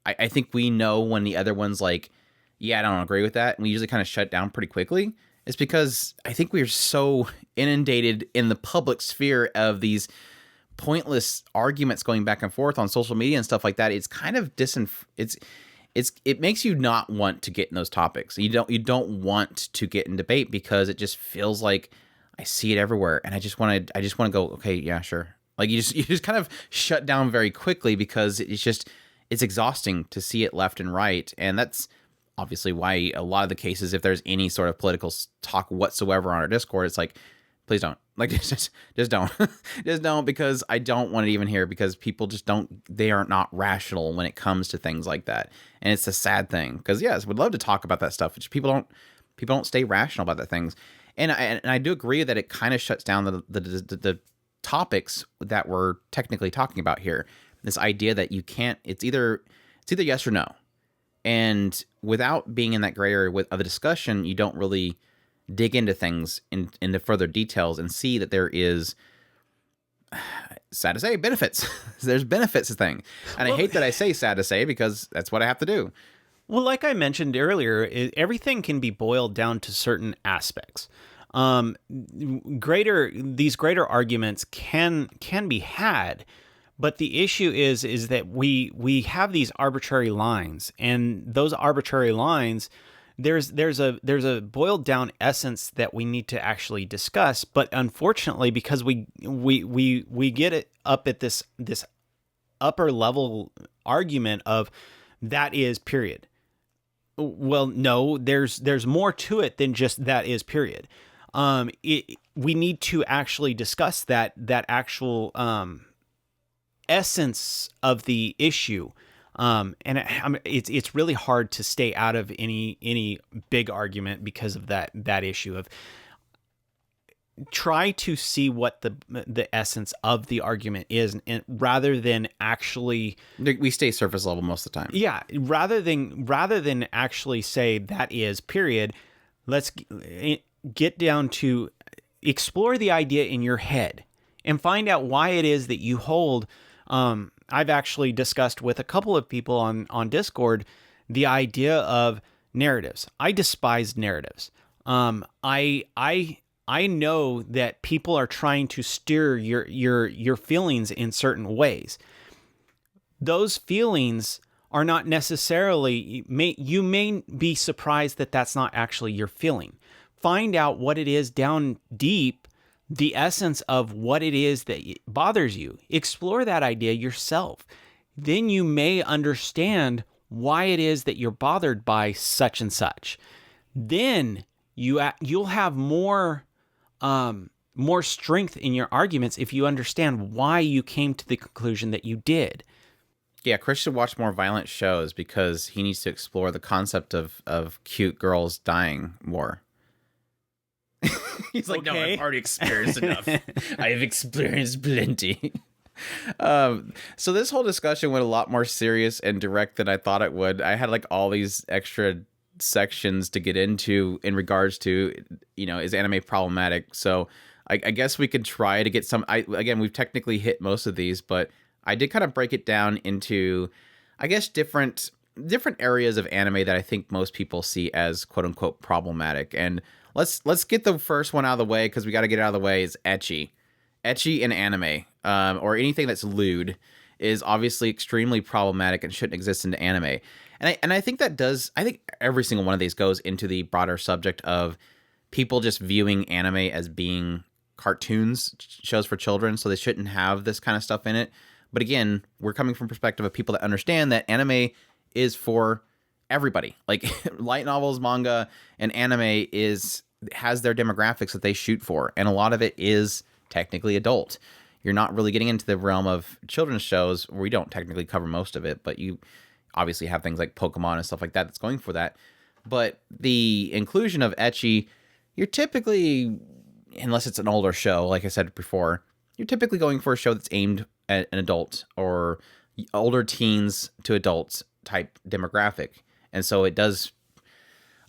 I think we know when the other one's like, yeah, I don't agree with that, and we usually kind of shut down pretty quickly. It's because I think we're so inundated in the public sphere of these pointless arguments going back and forth on social media and stuff like that. It's kind of it makes you not want to get in those topics. You don't want to get in debate because it just feels like I see it everywhere, and I just want to go, okay, yeah, sure. Like you just kind of shut down very quickly because it's exhausting to see it left and right, and that's obviously why a lot of the cases, if there's any sort of political talk whatsoever on our Discord, it's like, please don't. Like, just don't. Just don't, because I don't want it even here, because people just they are not rational when it comes to things like that. And it's a sad thing, because yes, we'd love to talk about that stuff, but people don't stay rational about that things. And I do agree that it kind of shuts down the topics that we're technically talking about here. This idea that you can't, it's either yes or no. And without being in that gray area of the discussion, you don't really dig into things into further details and see that there is, sad to say, benefits. There's benefits to thing. And I hate that I say sad to say, because that's what I have to do. Well, like I mentioned earlier, everything can be boiled down to certain aspects. These greater arguments can be had, but the issue is that we have these arbitrary lines, and those arbitrary lines, there's a boiled down essence that we need to actually discuss. But unfortunately, because we get it up at this upper level argument of that is period. Well, no, there's more to it than just that is period. We need to actually discuss that actual essence of the issue, and it's really hard to stay out of any big argument because of that issue of try to see what the essence of the argument is, and rather than actually, we stay surface level most of the time. Yeah, rather than actually say that is period, let's get down to explore the idea in your head and find out why it is that you hold. I've actually discussed with a couple of people on Discord the idea of narratives. I despise narratives. I know that people are trying to steer your feelings in certain ways. Those feelings are not necessarily, you may be surprised that that's not actually your feeling. Find out what it is down deep, the essence of what it is that bothers you. Explore that idea yourself. Then you may understand why it is that you're bothered by such and such. Then you'll have more strength in your arguments if you understand why you came to the conclusion that you did. Yeah, Chris should watch more violent shows because he needs to explore the concept of cute girls dying more. He's like, okay. No, I've already experienced enough. I've experienced plenty. So this whole discussion went a lot more serious and direct than I thought it would. I had like all these extra sections to get into in regards to, is anime problematic? So I guess we could try to get some. Again, we've technically hit most of these, but I did kind of break it down into, I guess, different different areas of anime that I think most people see as quote unquote problematic. And let's get the first one out of the way, because we got to get it out of the way, is ecchi. Ecchi in anime, or anything that's lewd, is obviously extremely problematic and shouldn't exist in anime. And I think I think every single one of these goes into the broader subject of people just viewing anime as being cartoons, shows for children, so they shouldn't have this kind of stuff in it. But again, we're coming from perspective of people that understand that anime is for everybody. Like light novels, manga, and anime has their demographics that they shoot for, and a lot of it is technically adult. You're not really getting into the realm of children's shows, where we don't technically cover most of it, but you obviously have things like Pokemon and stuff like that that's going for that. But the inclusion of ecchi, you're typically, unless it's an older show, like I said before, you're typically going for a show that's aimed at an adult or older teens to adults type demographic. And so it does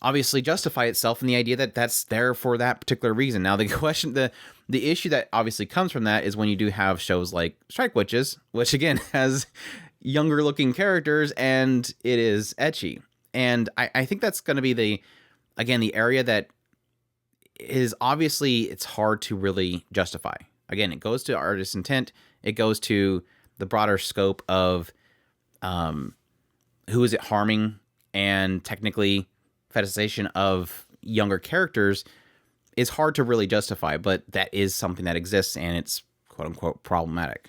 obviously justify itself in the idea that that's there for that particular reason. Now, the question, the issue that obviously comes from that is when you do have shows like Strike Witches, which again has younger looking characters and it is ecchi. And I think that's going to be the area that is obviously it's hard to really justify. Again, it goes to artist's intent. It goes to the broader scope of who is it harming, and technically fetishization of younger characters is hard to really justify, but that is something that exists, and it's quote unquote problematic.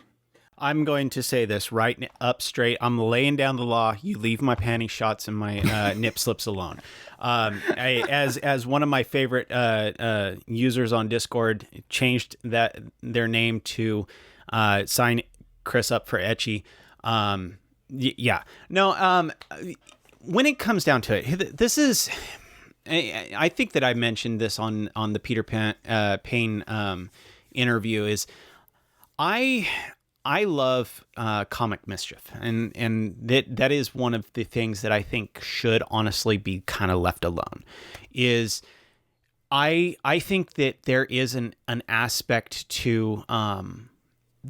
I'm going to say this right up straight. I'm laying down the law. You leave my panty shots and my nip slips alone. As one of my favorite users on Discord changed their name to sign Chris up for ecchi. Yeah. No. When it comes down to it, this is. I think that I mentioned this on the Peter Payne interview. Is I love comic mischief, and that is one of the things that I think should honestly be kind of left alone. Is I think that there is an aspect to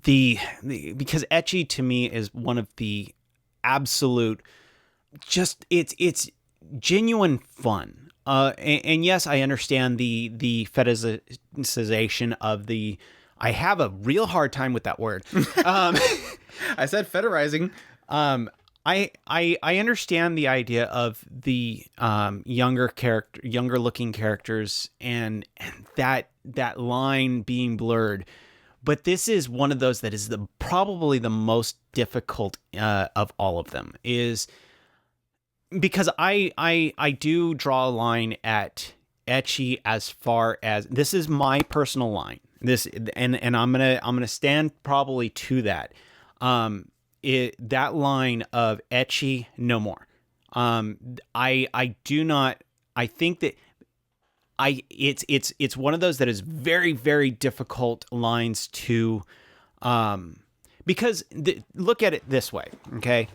because ecchi to me is one of the absolute, just it's genuine fun. And yes, I understand the fetishization of the. I have a real hard time with that word. I said fetterizing. I understand the idea of the younger looking characters and that line being blurred. But this is one of those that is probably the most difficult of all of them, is because I do draw a line at ecchi as far as this is my personal line. This and I'm gonna stand probably to that. That line of ecchi no more. I do not. I think that it's one of those that is very, very difficult lines to because look at it this way, okay?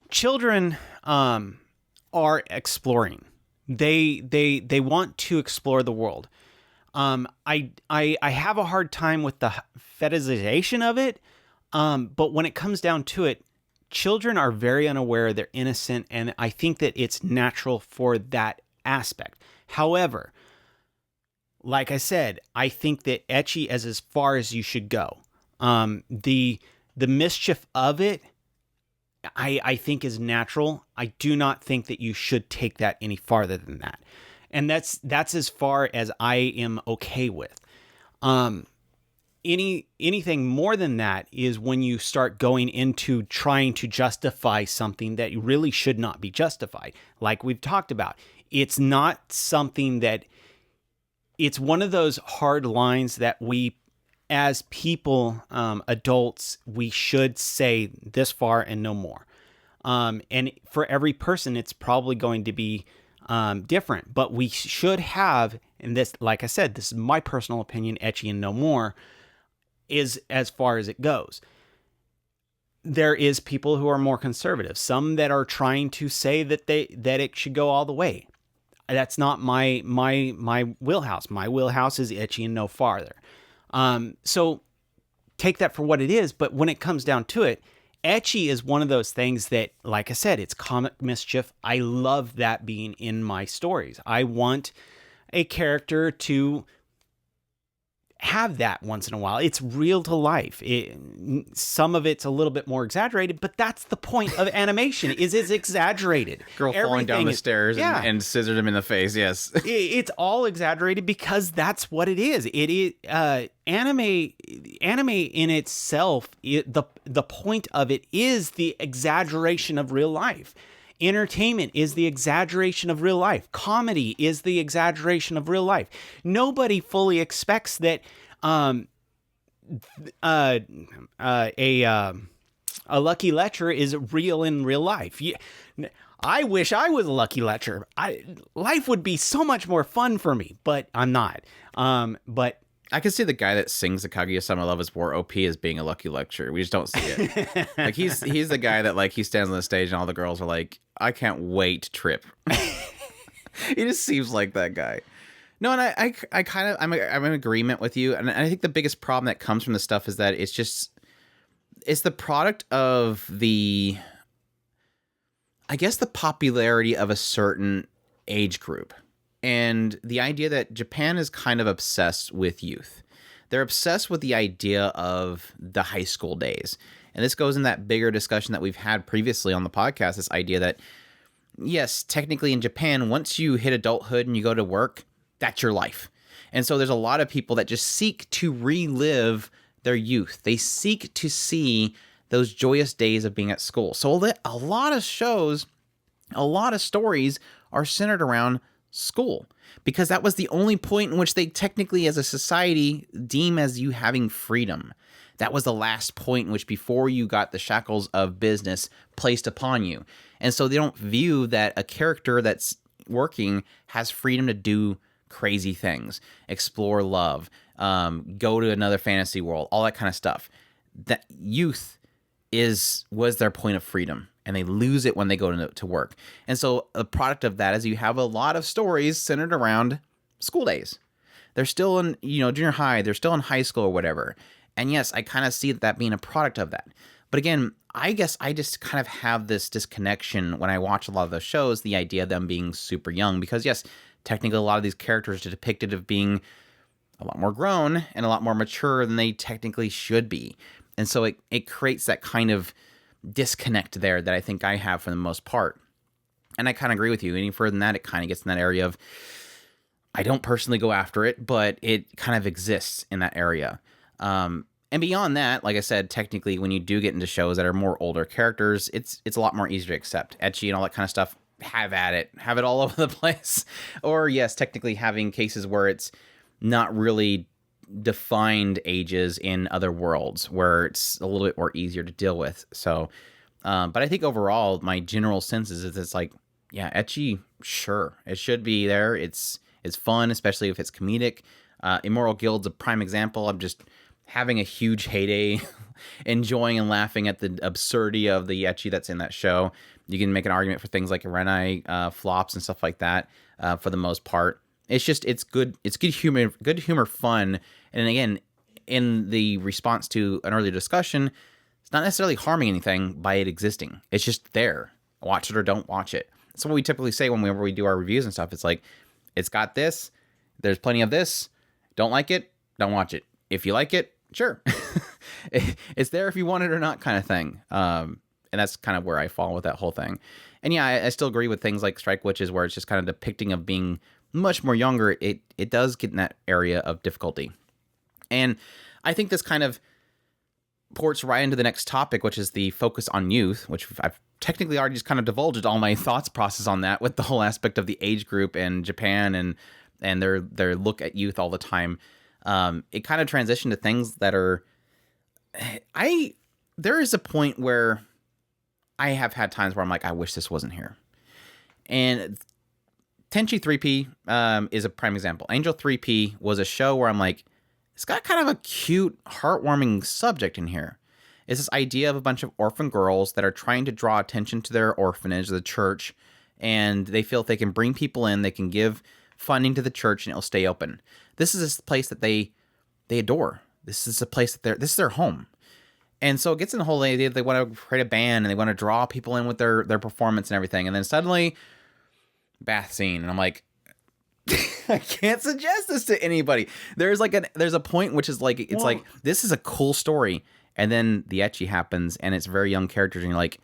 Children are exploring. They want to explore the world. I have a hard time with the fetishization of it, but when it comes down to it, children are very unaware, they're innocent, and I think that it's natural for that aspect. However, like I said, I think that ecchi is as far as you should go. The mischief of it, I think is natural. I do not think that you should take that any farther than that. And that's as far as I am okay with. Anything more than that is when you start going into trying to justify something that really should not be justified. Like we've talked about, it's not something that, it's one of those hard lines that we, as people, adults, we should say this far and no more. And for every person, it's probably going to be different, but we should have, and this, like I said, this is my personal opinion, ecchi and no more is as far as it goes. There is people who are more conservative, some that are trying to say that it should go all the way. That's not my wheelhouse. My wheelhouse is ecchi and no farther. So take that for what it is, but when it comes down to it, ecchi is one of those things that, like I said, it's comic mischief. I love that being in my stories. I want a character to have that once in a while. It's real to life. Some of it's a little bit more exaggerated, but that's the point of animation. Is it's exaggerated. Girl falling down the stairs and scissored him in the face. Yes, it's all exaggerated because that's what it is. It is anime. Anime in itself, the point of it is the exaggeration of real life. Entertainment is the exaggeration of real life. Comedy is the exaggeration of real life. Nobody fully expects that a lucky lecher is real in real life. I wish I was a lucky lecher. Life would be so much more fun for me, but I'm not. But I can see the guy that sings the Kaguya-sama Love is War OP as being a lucky lecturer. We just don't see it. Like he's the guy that like he stands on the stage and all the girls are like, I can't wait to trip. He just seems like that guy. No, and I kind of I'm in agreement with you, and I think the biggest problem that comes from this stuff is that it's the product of the, I guess, the popularity of a certain age group. And the idea that Japan is kind of obsessed with youth. They're obsessed with the idea of the high school days. And this goes in that bigger discussion that we've had previously on the podcast, this idea that, yes, technically in Japan, once you hit adulthood and you go to work, that's your life. And so there's a lot of people that just seek to relive their youth. They seek to see those joyous days of being at school. So a lot of shows, a lot of stories are centered around school, because that was the only point in which they technically as a society deem as you having freedom. That was the last point in which before you got the shackles of business placed upon you. And so they don't view that a character that's working has freedom to do crazy things, explore love, go to another fantasy world, all that kind of stuff. That youth was their point of freedom. And they lose it when they go to work. And so a product of that is you have a lot of stories centered around school days. They're still in, junior high. They're still in high school or whatever. And yes, I kind of see that being a product of that. But again, I guess I just kind of have this disconnection when I watch a lot of those shows, the idea of them being super young. Because yes, technically a lot of these characters are depicted of being a lot more grown and a lot more mature than they technically should be. And so it creates that kind of disconnect there that I think I have for the most part. And I kind of agree with you. Any further than that, it kind of gets in that area of, I don't personally go after it, but it kind of exists in that area. And beyond that, like I said, technically when you do get into shows that are more older characters, it's a lot more easier to accept. Ecchi and all that kind of stuff, have at it. Have it all over the place. Or yes, technically having cases where it's not really defined ages in other worlds where it's a little bit more easier to deal with. So, but I think overall, my general sense is it's like, yeah, ecchi, sure, it should be there. It's fun, especially if it's comedic. Immoral Guild's a prime example. I'm just having a huge heyday, enjoying and laughing at the absurdity of the ecchi that's in that show. You can make an argument for things like Renai flops and stuff like that for the most part. It's good humor, fun. And again, in the response to an earlier discussion, it's not necessarily harming anything by it existing. It's just there. Watch it or don't watch it. That's what we typically say whenever we do our reviews and stuff. It's like, it's got this, there's plenty of this. Don't like it, don't watch it. If you like it, sure. It's there if you want it or not kind of thing. And that's kind of where I fall with that whole thing. And yeah, I still agree with things like Strike Witches, where it's just kind of depicting of being much more younger. It does get in that area of difficulty. And I think this kind of ports right into the next topic, which is the focus on youth, which I've technically already just kind of divulged all my thoughts process on that with the whole aspect of the age group and Japan and their look at youth all the time. It kind of transitioned to things that are, there is a point where I have had times where I'm like, I wish this wasn't here. And Tenchi 3P is a prime example. Angel 3P was a show where I'm like, it's got kind of a cute, heartwarming subject in here. It's this idea of a bunch of orphan girls that are trying to draw attention to their orphanage, the church, and they feel if they can bring people in, they can give funding to the church and it'll stay open. This is a place that they adore. This is a place that this is their home. And so it gets in the whole idea that they want to create a band and they want to draw people in with their performance and everything. And then suddenly, bath scene. And I'm like, I can't suggest this to anybody. There's a point which is like, it's like, this is a cool story. And then the ecchi happens and it's very young characters. And you're like,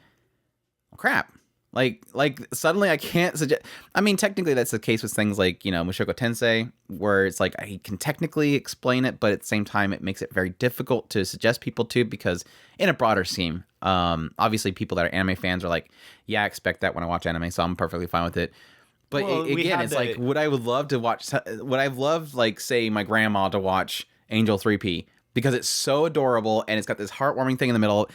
oh, crap. Like suddenly I can't suggest. I mean, technically that's the case with things like, Mushoku Tensei, where it's like I can technically explain it, but at the same time it makes it very difficult to suggest people to, because in a broader scheme, obviously people that are anime fans are like, yeah, I expect that when I watch anime, so I'm perfectly fine with it. But again, it's like, would I love to watch? Would I love, like, say, my grandma to watch Angel 3P because it's so adorable and it's got this heartwarming thing in the middle?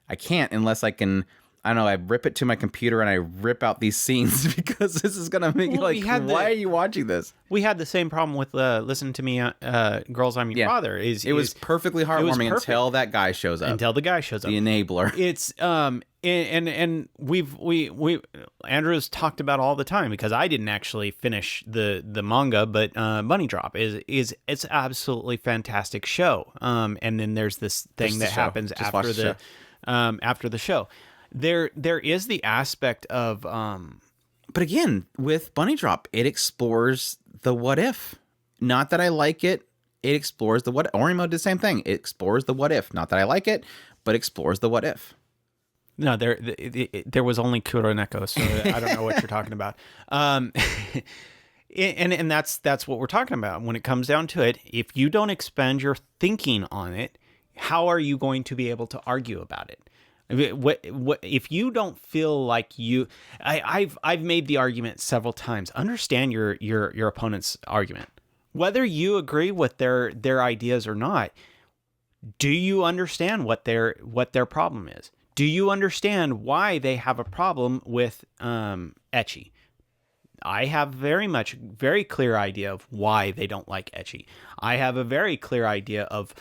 I can't unless I can. I don't know, I rip it to my computer and I rip out these scenes because this is going to make why are you watching this? We had the same problem with Listen to Me, Girls, I'm Your Father. It was perfectly heartwarming until that guy shows up. Until the guy shows up. The enabler. It's, and we Andrew's talked about all the time, because I didn't actually finish the manga, but Bunny Drop is it's absolutely fantastic show. And then there's this thing that happens after the show. There is the aspect of but again, with Bunny Drop, it explores the what if. Not that I like it, it explores the what. Orimo did the same thing. It explores the what if. Not that I like it, but explores the what if. No, there was only Kuroneko, so I don't know what you're talking about. And that's what we're talking about. When it comes down to it, if you don't expend your thinking on it, how are you going to be able to argue about it? What if you don't feel like you? I've made the argument several times. Understand your opponent's argument, whether you agree with their ideas or not. Do you understand what their problem is? Do you understand why they have a problem with ecchi? I have very clear idea of why they don't like ecchi. I have a very clear idea of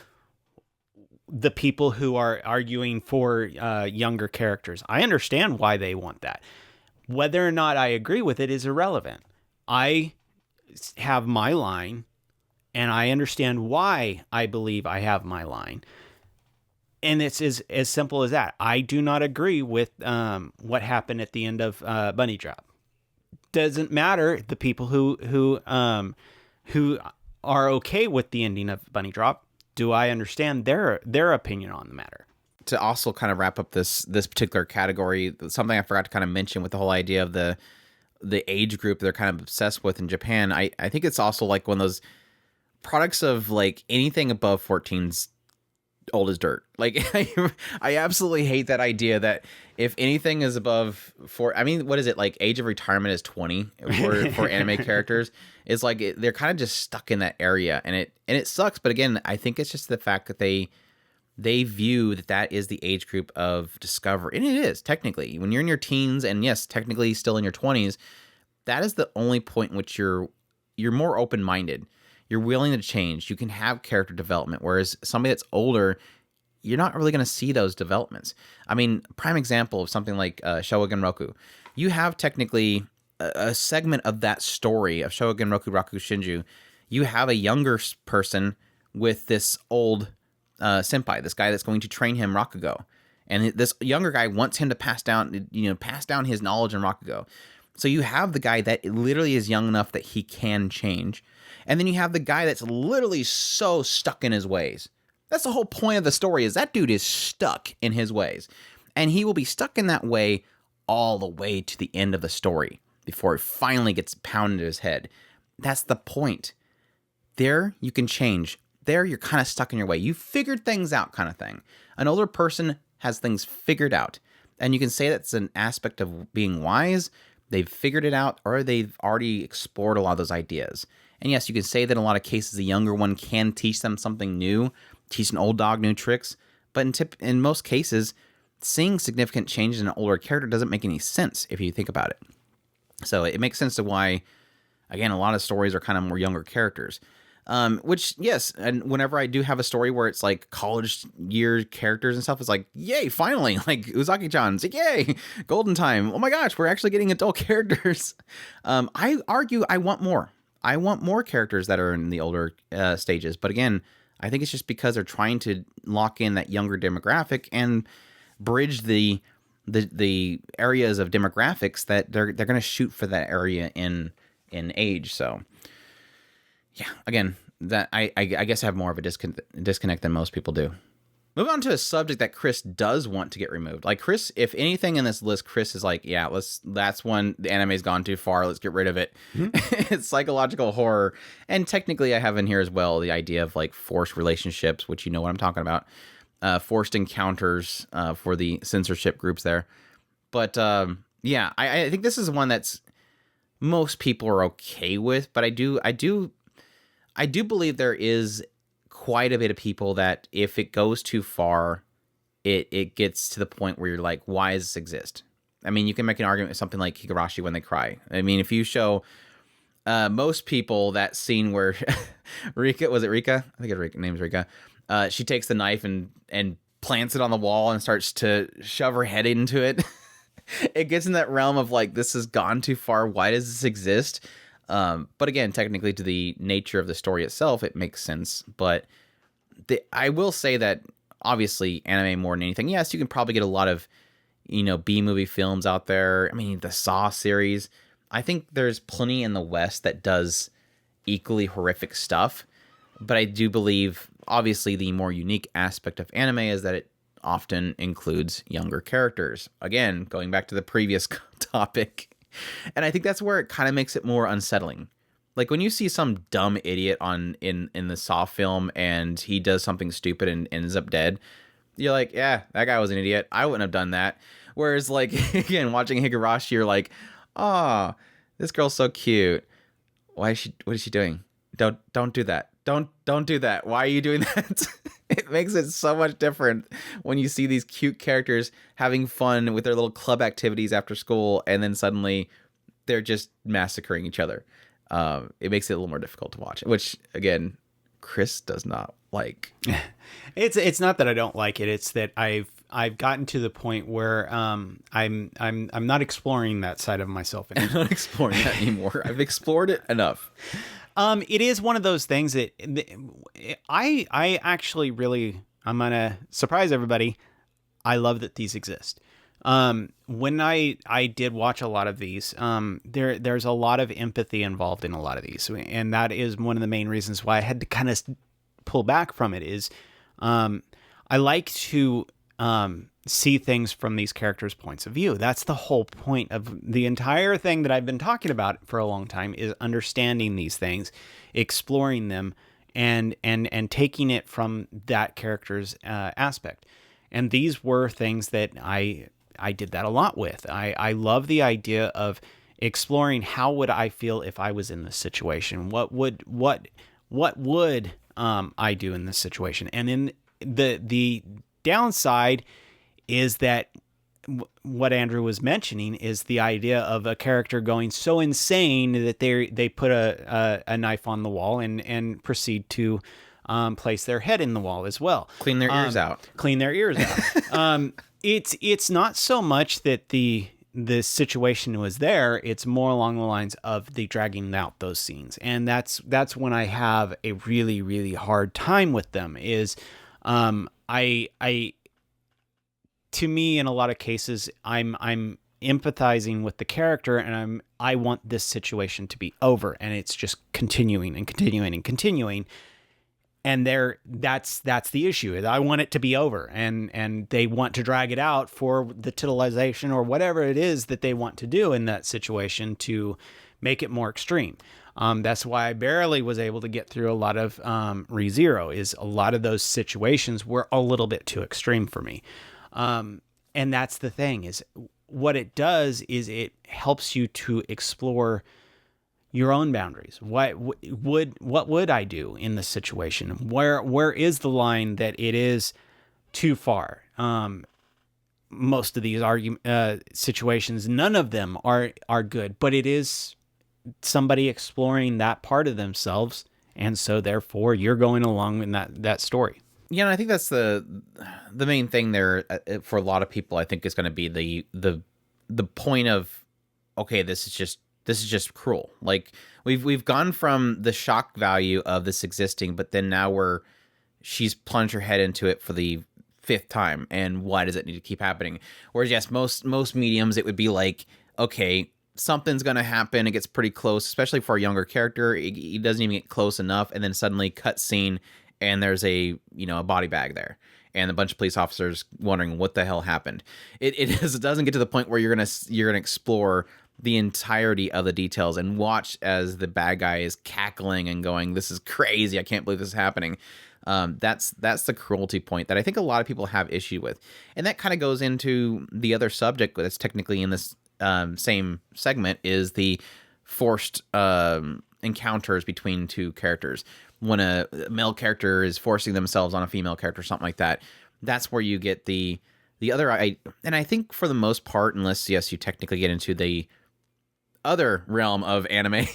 the people who are arguing for younger characters. I understand why they want that. Whether or not I agree with it is irrelevant. I have my line, and I understand why I believe I have my line. And it's as simple as that. I do not agree with what happened at the end of Bunny Drop. Doesn't matter. The people who are okay with the ending of Bunny Drop, do I understand their opinion on the matter? To also kind of wrap up this particular category, something I forgot to kind of mention with the whole idea of the age group they're kind of obsessed with in Japan, I think it's also like one of those products of like anything above 14's old as dirt. Like I absolutely hate that idea that if anything is above what is it, like age of retirement is 20 for anime characters. It's like they're kind of just stuck in that area, and it sucks. But again, I think it's just the fact that they view that is the age group of discovery, and it is technically when you're in your teens, and yes, technically still in your 20s. That is the only point in which you're more open-minded. You're willing to change. You can have character development, whereas somebody that's older, you're not really going to see those developments. I mean, prime example of something like Shogun Roku. You have technically a segment of that story of Shogun Roku Shinju. You have a younger person with this old senpai, this guy that's going to train him Rakugo. And this younger guy wants him to pass down his knowledge in Rakugo. So you have the guy that literally is young enough that he can change. And then you have the guy that's literally so stuck in his ways. That's the whole point of the story, is that dude is stuck in his ways. And he will be stuck in that way all the way to the end of the story before it finally gets pounded into his head. That's the point. There, you can change. There, you're kind of stuck in your way. You figured things out, kind of thing. An older person has things figured out. And you can say that's an aspect of being wise. They've figured it out, or they've already explored a lot of those ideas. And yes, you can say that in a lot of cases, the younger one can teach them something new, teach an old dog new tricks. But in most cases, seeing significant changes in an older character doesn't make any sense if you think about it. So it makes sense to why, again, a lot of stories are kind of more younger characters. Which, yes, and whenever I do have a story where it's like college year characters and stuff, it's like, yay, finally, like Uzaki-chan's, like, yay, golden time. Oh my gosh, we're actually getting adult characters. I argue I want more. I want more characters that are in the older stages. But again, I think it's just because they're trying to lock in that younger demographic and bridge the areas of demographics that they're going to shoot for that area in age. So yeah, again, that I guess I have more of a disconnect than most people do. Move on to a subject that Chris does want to get removed. Like Chris, if anything in this list, Chris is like, yeah, that's one, the anime's gone too far. Let's get rid of it. Mm-hmm. It's psychological horror. And technically I have in here as well the idea of like forced relationships, which you know what I'm talking about. Forced encounters for the censorship groups there. But yeah, I think this is one that's most people are okay with, but I do believe there is quite a bit of people that if it goes too far, it gets to the point where you're like, why does this exist? I mean, you can make an argument with something like Higurashi when they cry. I mean, if you show most people that scene where Rika, was it Rika? I think her name's Rika. She takes the knife and plants it on the wall and starts to shove her head into it. It gets in that realm of like, this has gone too far. Why does this exist? But again, technically to the nature of the story itself, it makes sense. But I will say that obviously anime more than anything, yes, you can probably get a lot of, B-movie films out there. I mean, the Saw series, I think there's plenty in the West that does equally horrific stuff. But I do believe, obviously, the more unique aspect of anime is that it often includes younger characters. Again, going back to the previous topic. And I think that's where it kind of makes it more unsettling. Like when you see some dumb idiot in the Saw film and he does something stupid and ends up dead, you're like, yeah, that guy was an idiot. I wouldn't have done that. Whereas like, again, watching Higurashi, you're like, oh, this girl's so cute. What is she doing? Don't do that. Don't do that. Why are you doing that? It makes it so much different when you see these cute characters having fun with their little club activities after school, and then suddenly they're just massacring each other. It makes it a little more difficult to watch, which again, Chris does not like. It's not that I don't like it. It's that I've gotten to the point where I'm not exploring that side of myself anymore. I'm not exploring that anymore. I've explored it enough. It is one of those things that I actually really, I'm going to surprise everybody. I love that these exist. When I did watch a lot of these, there's a lot of empathy involved in a lot of these. And that is one of the main reasons why I had to kind of pull back from it is, I like to, see things from these characters' points of view. That's the whole point of the entire thing that I've been talking about for a long time is understanding these things, exploring them, and taking it from that character's aspect. And these were things that I did that a lot with. I love the idea of exploring how would I feel if I was in this situation. What would I do in this situation? And then the downside is that what Andrew was mentioning is the idea of a character going so insane that they put a knife on the wall and proceed to place their head in the wall as well. Clean their ears out. It's not so much that the situation was there. It's more along the lines of the dragging out those scenes. And that's when I have a really, really hard time with them is, to me, in a lot of cases, I'm empathizing with the character, and I want this situation to be over, and it's just continuing and continuing and continuing. And that's the issue. I want it to be over, and they want to drag it out for the titillization or whatever it is that they want to do in that situation to make it more extreme. That's why I barely was able to get through a lot of ReZero. Is a lot of those situations were a little bit too extreme for me. And that's the thing is what it does is it helps you to explore your own boundaries. What would I do in this situation? Where is the line that it is too far? Most of these situations, none of them are good, but it is somebody exploring that part of themselves. And so therefore you're going along in that story. Yeah, and I think that's the main thing there for a lot of people. I think is going to be the point of, okay, this is just cruel. Like we've gone from the shock value of this existing, but then now we're she's plunged her head into it for the fifth time, and why does it need to keep happening? Whereas yes, most mediums it would be like, okay, something's gonna happen, it gets pretty close, especially for a younger character, he doesn't even get close enough, and then suddenly cut scene, and there's a a body bag there, and a bunch of police officers wondering what the hell happened. It doesn't get to the point where you're gonna explore the entirety of the details and watch as the bad guy is cackling and going, "This is crazy! I can't believe this is happening." That's the cruelty point that I think a lot of people have issue with, and that kind of goes into the other subject that's technically in this same segment, is the forced encounters between two characters. When a male character is forcing themselves on a female character, something like that, that's where you get the other. And I think for the most part, unless yes, you technically get into the other realm of anime,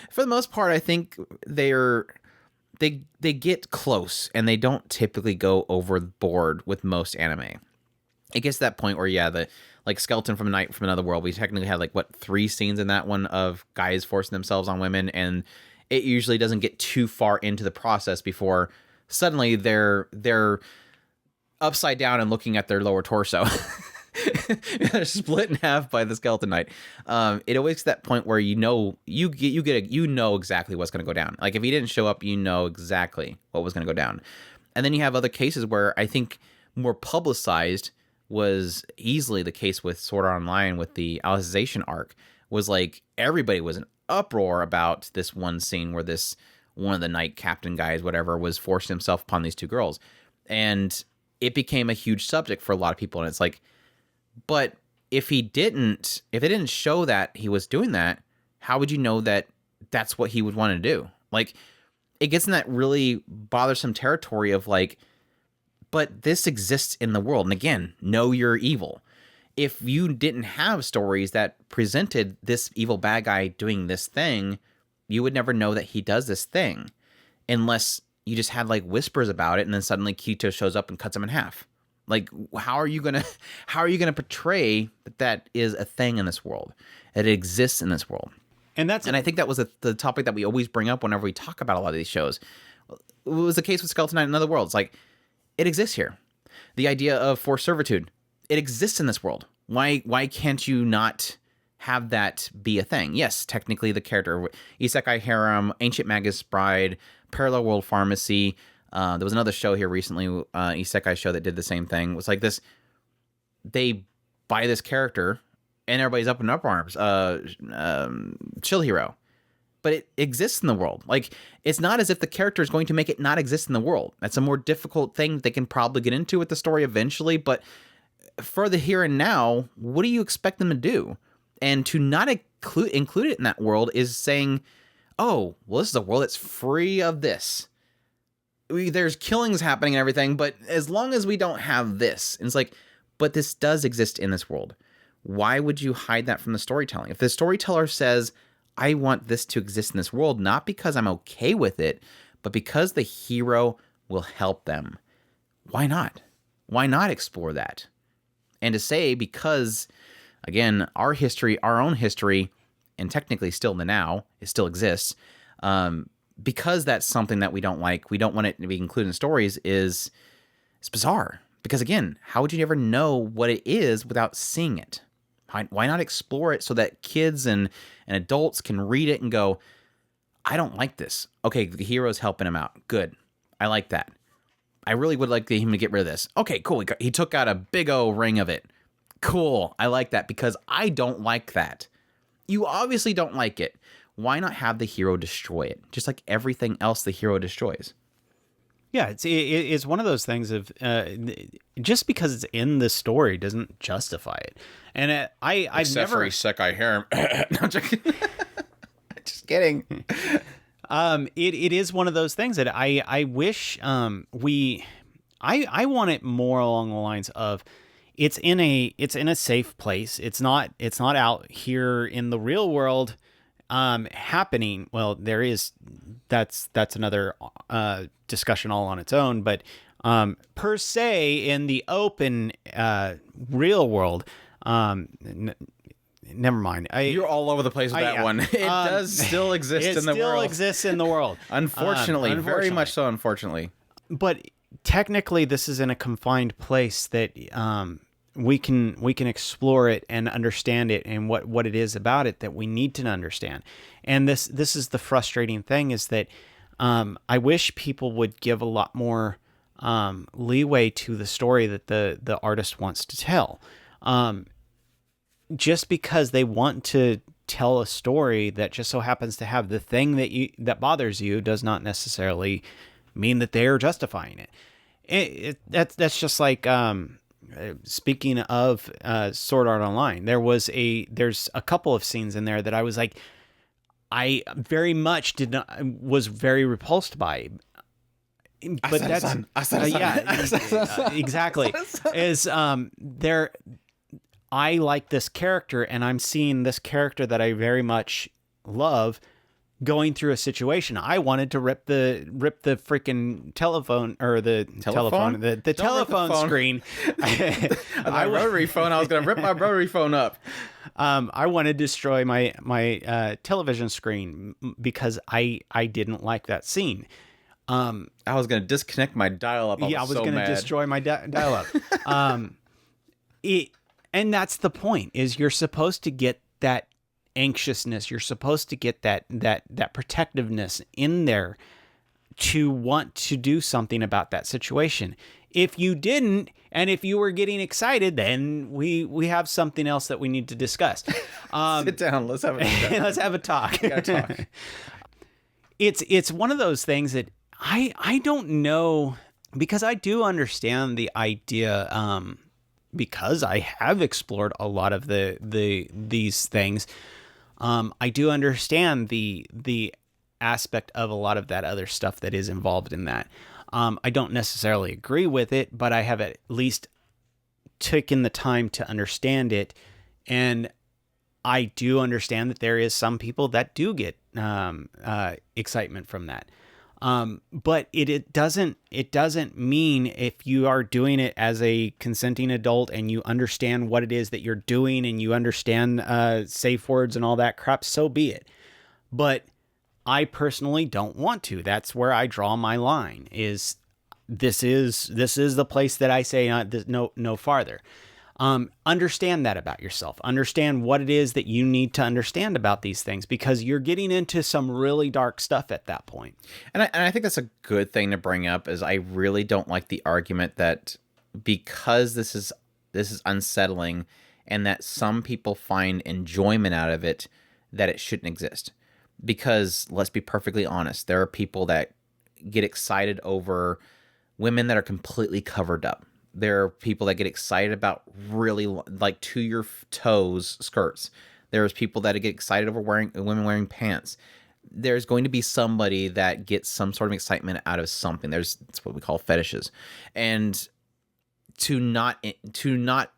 for the most part, I think they get close, and they don't typically go overboard with most anime. It gets to that point where the like Skeleton from Night from Another World, we technically had like 3 scenes in that one of guys forcing themselves on women, and it usually doesn't get too far into the process before suddenly they're upside down and looking at their lower torso. They're split in half by the Skeleton Knight. It always gets to that point where you know exactly what's going to go down. Like if he didn't show up, you know exactly what was going to go down. And then you have other cases where I think more publicized was easily the case with Sword Art Online with the Alicization arc. Was like everybody was in uproar about this one scene where this one of the knight captain guys, whatever, was forcing himself upon these 2 girls, and it became a huge subject for a lot of people. And it's like, but if it didn't show that he was doing that, how would you know that that's what he would want to do? Like, it gets in that really bothersome territory of like, but this exists in the world. And again, know you're evil. If you didn't have stories that presented this evil bad guy doing this thing, you would never know that he does this thing unless you just had like whispers about it, and then suddenly Kito shows up and cuts him in half. Like, how are you gonna portray that is a thing in this world, that it exists in this world? And I think that was the topic that we always bring up whenever we talk about a lot of these shows. It was the case with Skeleton Knight and Other Worlds. Like, it exists here. The idea of forced servitude, it exists in this world. Why can't you not have that be a thing? Yes, technically the character, Isekai Harem, Ancient Magus Bride, Parallel World Pharmacy. There was another show here recently, Isekai show, that did the same thing. It was like this, they buy this character and everybody's up in arms. Chill Hero. But it exists in the world. Like, it's not as if the character is going to make it not exist in the world. That's a more difficult thing they can probably get into with the story eventually, but for the here and now, what do you expect them to do? And to not include it in that world is saying, oh, well, this is a world that's free of this. There's killings happening and everything, but as long as we don't have this, and it's like, but this does exist in this world. Why would you hide that from the storytelling? If the storyteller says, I want this to exist in this world, not because I'm okay with it, but because the hero will help them, why not? Why not explore that? And to say, because, again, our own history, and technically still in the now, it still exists, because that's something that we don't like, we don't want it to be included in stories, it's bizarre. Because, again, how would you ever know what it is without seeing it? Why not explore it so that kids and adults can read it and go, I don't like this. Okay, the hero's helping him out. Good. I like that. I really would like him to get rid of this. Okay, cool. He took out a big O ring of it. Cool. I like that because I don't like that. You obviously don't like it. Why not have the hero destroy it? Just like everything else the hero destroys. Yeah, it's one of those things of just because it's in the story doesn't justify it. And I've never for Isekai Harem. No, just kidding. It is one of those things that I wish I want it more along the lines of it's in a safe place. It's not out here in the real world happening. Well, there is, that's another discussion all on its own, but per se in the open real world, never mind. You're all over the place with that one. It does still exist in the world. It still exists in the world. Unfortunately, very much so, unfortunately. but technically this is in a confined place that we can explore it and understand it and what it is about it that we need to understand. And this is the frustrating thing, is that I wish people would give a lot more leeway to the story that the artist wants to tell. Just because they want to tell a story that just so happens to have the thing that bothers you does not necessarily mean that they are justifying it. That's just like speaking of Sword Art Online. There's a couple of scenes in there that I was like, I very much was very repulsed by. But exactly. Is there? I like this character, and I'm seeing this character that I very much love going through a situation. I wanted to rip the freaking telephone, or the telephone screen. My rotary phone. I was gonna rip my rotary phone up. I wanted to destroy my television screen because I didn't like that scene. I was gonna disconnect my dial-up. I was gonna destroy my dial-up. And that's the point, is you're supposed to get that anxiousness. You're supposed to get that protectiveness in there to want to do something about that situation. If you didn't, and if you were getting excited, then we have something else that we need to discuss. Sit down. Let's have a talk. Let's have a talk. We gotta talk. It's one of those things that I don't know, because I do understand the idea, because I have explored a lot of these things. I do understand the aspect of a lot of that other stuff that is involved in that. I don't necessarily agree with it, but I have at least taken the time to understand it. And I do understand that there is some people that do get excitement from that. But it doesn't mean, if you are doing it as a consenting adult and you understand what it is that you're doing and you understand safe words and all that crap, so be it. But I personally don't want to. That's where I draw my line. This is the place that I say no farther. Understand that about yourself. Understand what it is that you need to understand about these things, because you're getting into some really dark stuff at that point. And I think that's a good thing to bring up, is I really don't like the argument that because this is unsettling and that some people find enjoyment out of it, that it shouldn't exist. Because let's be perfectly honest, there are people that get excited over women that are completely covered up. There are people that get excited about really like to your toes skirts. There's people that get excited over women wearing pants. There's going to be somebody that gets some sort of excitement out of something. It's what we call fetishes. And to not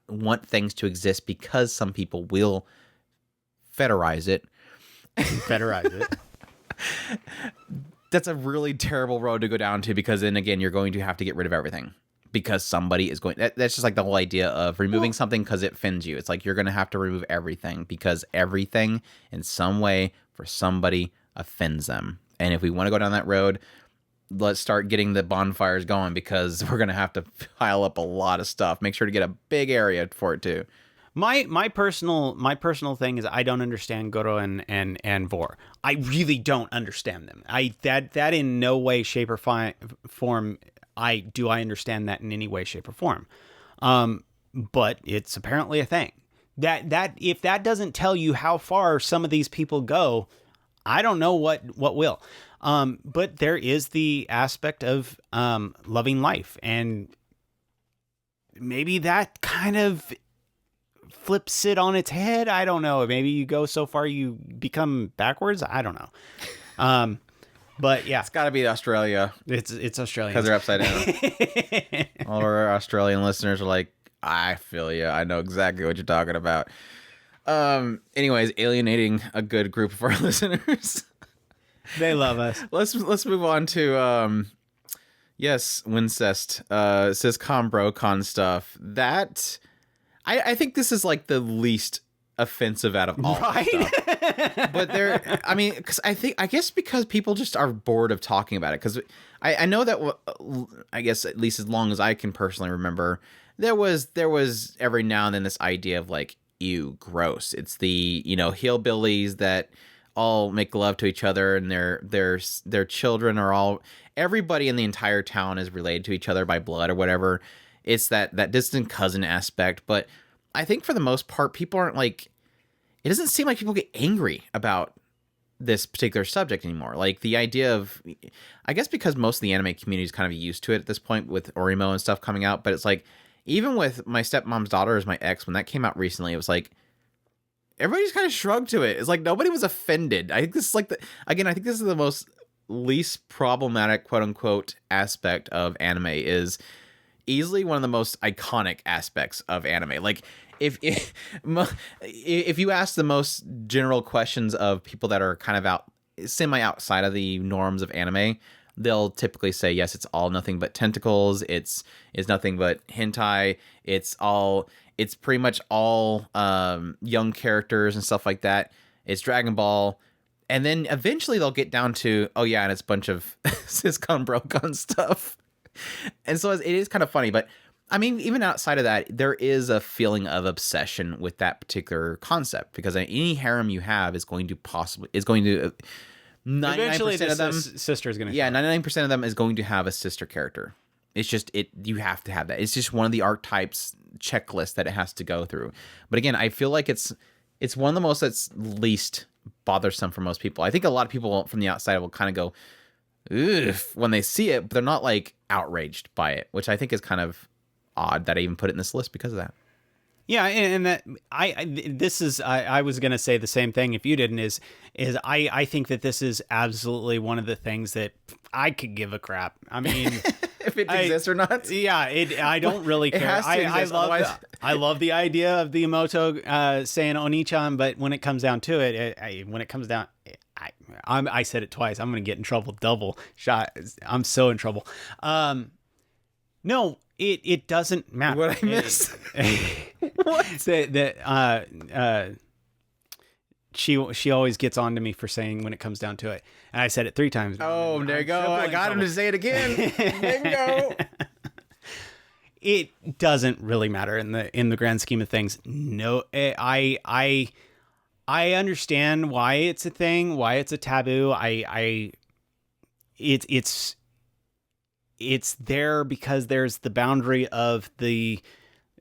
want things to exist because some people will fetorize it. That's a really terrible road to go down to, because then again, you're going to have to get rid of everything. Because somebody is going... That's just like the whole idea of removing something because it offends you. It's like you're going to have to remove everything because everything in some way for somebody offends them. And if we want to go down that road, let's start getting the bonfires going, because we're going to have to pile up a lot of stuff. Make sure to get a big area for it too. My personal thing is I don't understand Goro and Vor. I really don't understand them. That in no way, shape, or form... I understand that in any way, shape, or form. But it's apparently a thing. That if that doesn't tell you how far some of these people go, I don't know what will. But there is the aspect of loving life, and maybe that kind of flips it on its head. I don't know. Maybe you go so far you become backwards. I don't know. But yeah, it's got to be Australia. It's Australian, because they're upside down. All of our Australian listeners are like, I feel you. I know exactly what you're talking about. Anyways, alienating a good group of our listeners. They love us. Let's move on to yes, Incest. Ciscom brocon stuff. That I think this is like the least offensive out of all right? stuff. But I mean, because I guess because people just are bored of talking about it. Because I know that, I guess at least as long as I can personally remember, there was every now and then this idea of like, ew, gross. It's the, hillbillies that all make love to each other, and their children are all, everybody in the entire town is related to each other by blood or whatever. It's that distant cousin aspect. But I think for the most part, people aren't like, it doesn't seem like people get angry about this particular subject anymore. Like the idea of, I guess because most of the anime community is kind of used to it at this point with Orimo and stuff coming out, but it's like, even with My Stepmom's Daughter as My Ex, when that came out recently, it was like, everybody's kind of shrugged to it. It's like nobody was offended. I think this is like I think this is the most least problematic, quote unquote, aspect of anime. Is easily one of the most iconic aspects of anime. Like if you ask the most general questions of people that are kind of semi outside of the norms of anime, they'll typically say, yes, it's all nothing but tentacles. It's nothing but hentai. It's pretty much all young characters and stuff like that. It's Dragon Ball. And then eventually they'll get down to, oh yeah, and it's a bunch of siscon brocon stuff. And so it is kind of funny. But I mean, even outside of that, there is a feeling of obsession with that particular concept, because any harem you have is going to 99% of them, sister is going to, 99% of them is going to have a sister character. It's just you have to have that. It's just one of the archetypes checklist that it has to go through. But again, I feel like it's one of the most that's least bothersome for most people. I think a lot of people from the outside will kind of go, ugh, when they see it, but they're not like outraged by it, which I think is kind of odd that I even put it in this list because of that. Yeah, and that I was gonna say the same thing if you didn't. Is I think that this is absolutely one of the things that I could give a crap. I mean, if it exists or not. Yeah, I don't really care. I love the idea of the Emoto saying Oni-chan, but when it comes down to it, I said it twice. I'm gonna get in trouble. Double shot. I'm so in trouble. No, it doesn't matter. What I missed? What? She always gets on to me for saying when it comes down to it. And I said it 3 times. Oh, there you go. I got him to say it again. Bingo. It doesn't really matter in the grand scheme of things. No, I understand why it's a thing, why it's a taboo. It's there because there's the boundary of the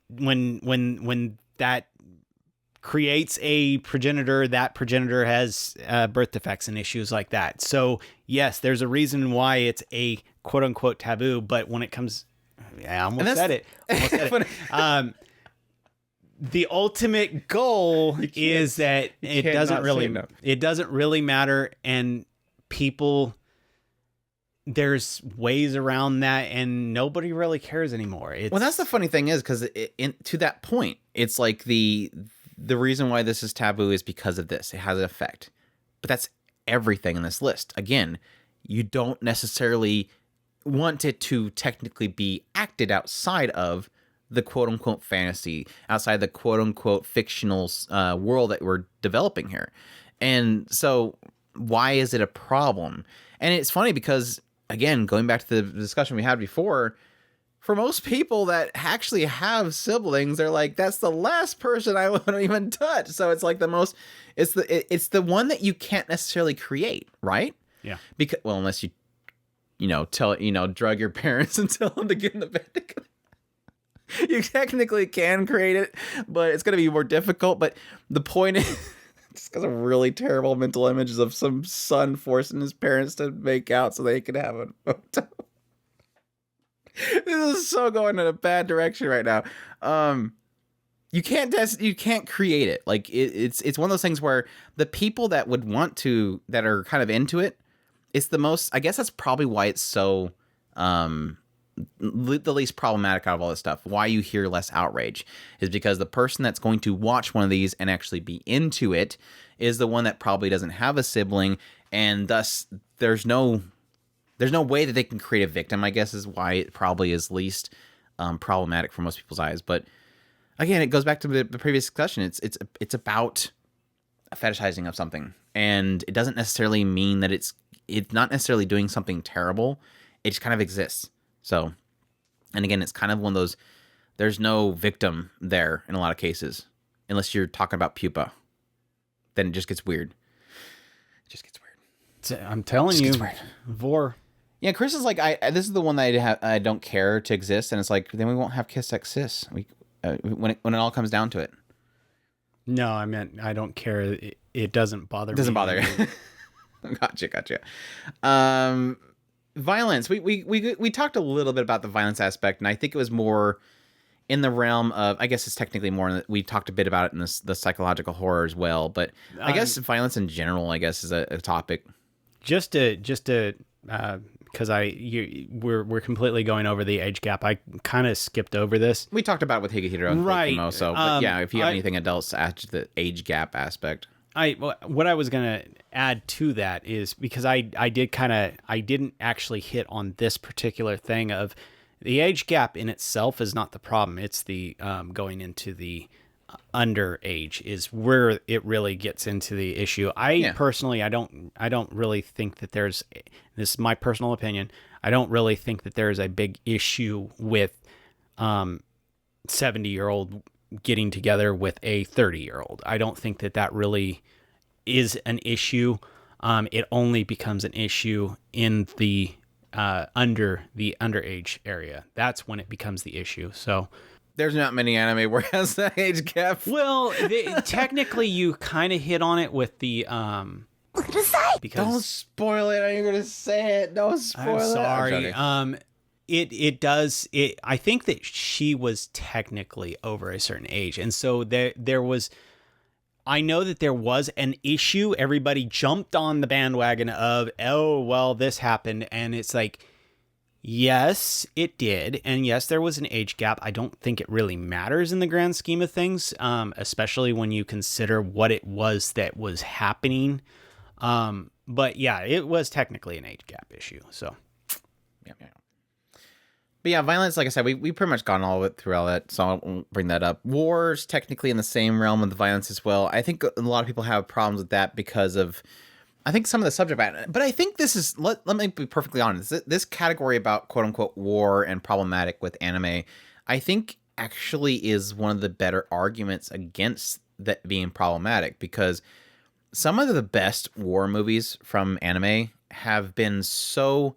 when that creates a progenitor, that progenitor has birth defects and issues like that. So yes, there's a reason why it's a quote unquote taboo. But when it comes, I almost said it. The ultimate goal is that it doesn't really matter, and people. There's ways around that, and nobody really cares anymore. Well, that's the funny thing is, because to that point, it's like the reason why this is taboo is because of this. It has an effect. But that's everything in this list. Again, you don't necessarily want it to technically be acted outside of the quote-unquote fantasy, outside the quote-unquote fictional world that we're developing here. And so why is it a problem? And it's funny because, again, going back to the discussion we had before, for most people that actually have siblings, they're like, that's the last person I want to even touch. So it's like it's the one that you can't necessarily create, right? Yeah. Because, well, unless you drug your parents and tell them to get in the bed together. You technically can create it, but it's going to be more difficult. But the point is, just because of really terrible mental images of some son forcing his parents to make out so they could have a photo. This is so going in a bad direction right now. You can't create it. Like it's one of those things where the people that would want to, that are kind of into it, it's the most, I guess that's probably why it's so the least problematic out of all this stuff. Why you hear less outrage is because the person that's going to watch one of these and actually be into it is the one that probably doesn't have a sibling, and thus there's no way that they can create a victim, I guess, is why it probably is least problematic for most people's eyes. But again, it goes back to the previous discussion. It's about a fetishizing of something, and it doesn't necessarily mean that it's not necessarily doing something terrible. It just kind of exists. So, and again, it's kind of one of those. There's no victim there in a lot of cases, unless you're talking about pupa. Then it just gets weird. It just gets weird. I'm telling you, vor. Yeah, Chris is like, this is the one that I don't care to exist, and it's like, then we won't have kiss sex cis. When it all comes down to it. No, I meant I don't care. It doesn't bother me. It doesn't bother you. Gotcha. Violence. We talked a little bit about the violence aspect, and I think it was more in the realm of, I guess it's technically more, we talked a bit about it in the psychological horror as well, but I guess violence in general, I guess, is a topic. Just to because we're completely going over the age gap. I kind of skipped over this. We talked about it with Higehiro and right. Kokimo, but yeah, if you have anything else to add to the age gap aspect. What I was gonna add to that is, because I didn't actually hit on this particular thing of the age gap in itself is not the problem. It's the going into the underage is where it really gets into the issue. Personally, I don't really think that there's, this is my personal opinion, I don't really think that there's a big issue with 70-year-old getting together with a 30-year-old. I don't think that really is an issue. It only becomes an issue in the underage area. That's when it becomes the issue. So there's not many anime where it has that age gap. Well, technically you kind of hit on it with the because don't spoil it. Are you gonna say it? Don't spoil it. Sorry. It does. I think that she was technically over a certain age, and so there was. I know that there was an issue. Everybody jumped on the bandwagon of, oh, well, this happened. And it's like, yes, it did. And yes, there was an age gap. I don't think it really matters in the grand scheme of things, especially when you consider what it was that was happening. But yeah, it was technically an age gap issue. So, yeah. But yeah, violence, like I said, we pretty much gone all of it through all that, so I won't bring that up. War's technically in the same realm of the violence as well. I think a lot of people have problems with that because of, I think, some of the subject matter. But I think this is, let me be perfectly honest, this category about quote-unquote war and problematic with anime, I think actually is one of the better arguments against that being problematic, because some of the best war movies from anime have been so,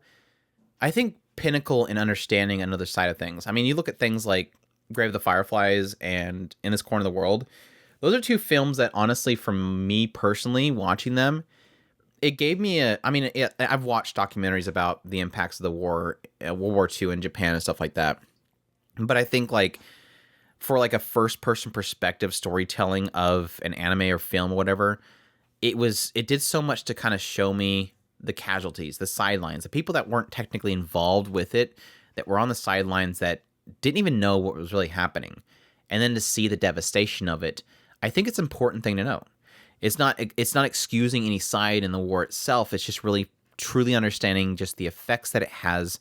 I think, pinnacle in understanding another side of things. I mean, you look at things like Grave of the Fireflies and In This Corner of the World. Those are two films that, honestly, for me personally, watching them, it gave me I've watched documentaries about the impacts of the war, World War II in Japan and stuff like that. But I think, like, for like a first-person perspective storytelling of an anime or film or whatever, it did so much to kind of show me the casualties, the sidelines, the people that weren't technically involved with it, that were on the sidelines, that didn't even know what was really happening. And then to see the devastation of it, I think it's an important thing to know. It's not excusing any side in the war itself. It's just really truly understanding just the effects that it has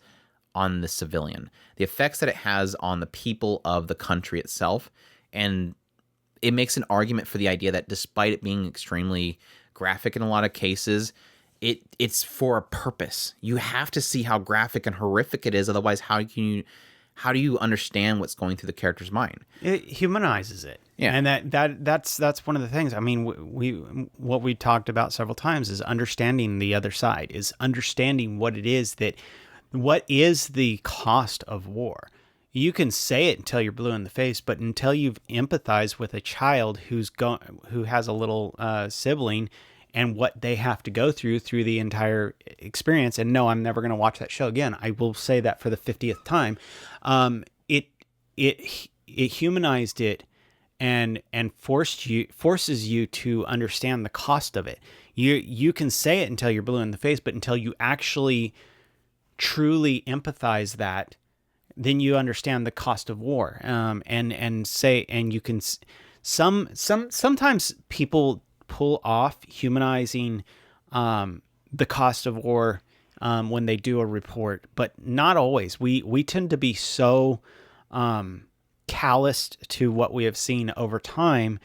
on the civilian, the effects that it has on the people of the country itself. And it makes an argument for the idea that despite it being extremely graphic in a lot of cases, it's for a purpose. You have to see how graphic and horrific it is. Otherwise, how do you understand what's going through the character's mind? It humanizes it. Yeah. And that's one of the things. I mean, what we talked about several times is understanding the other side, is understanding what is the cost of war. You can say it until you're blue in the face, but until you've empathized with a child who has a little sibling and what they have to go through the entire experience. And no, I'm never going to watch that show again. I will say that for the 50th time. It humanized it and forces you to understand the cost of it. You can say it until you're blue in the face, but until you actually truly empathize that, then you understand the cost of war. And you can sometimes people pull off humanizing the cost of war when they do a report, but not always. We tend to be so calloused to what we have seen over time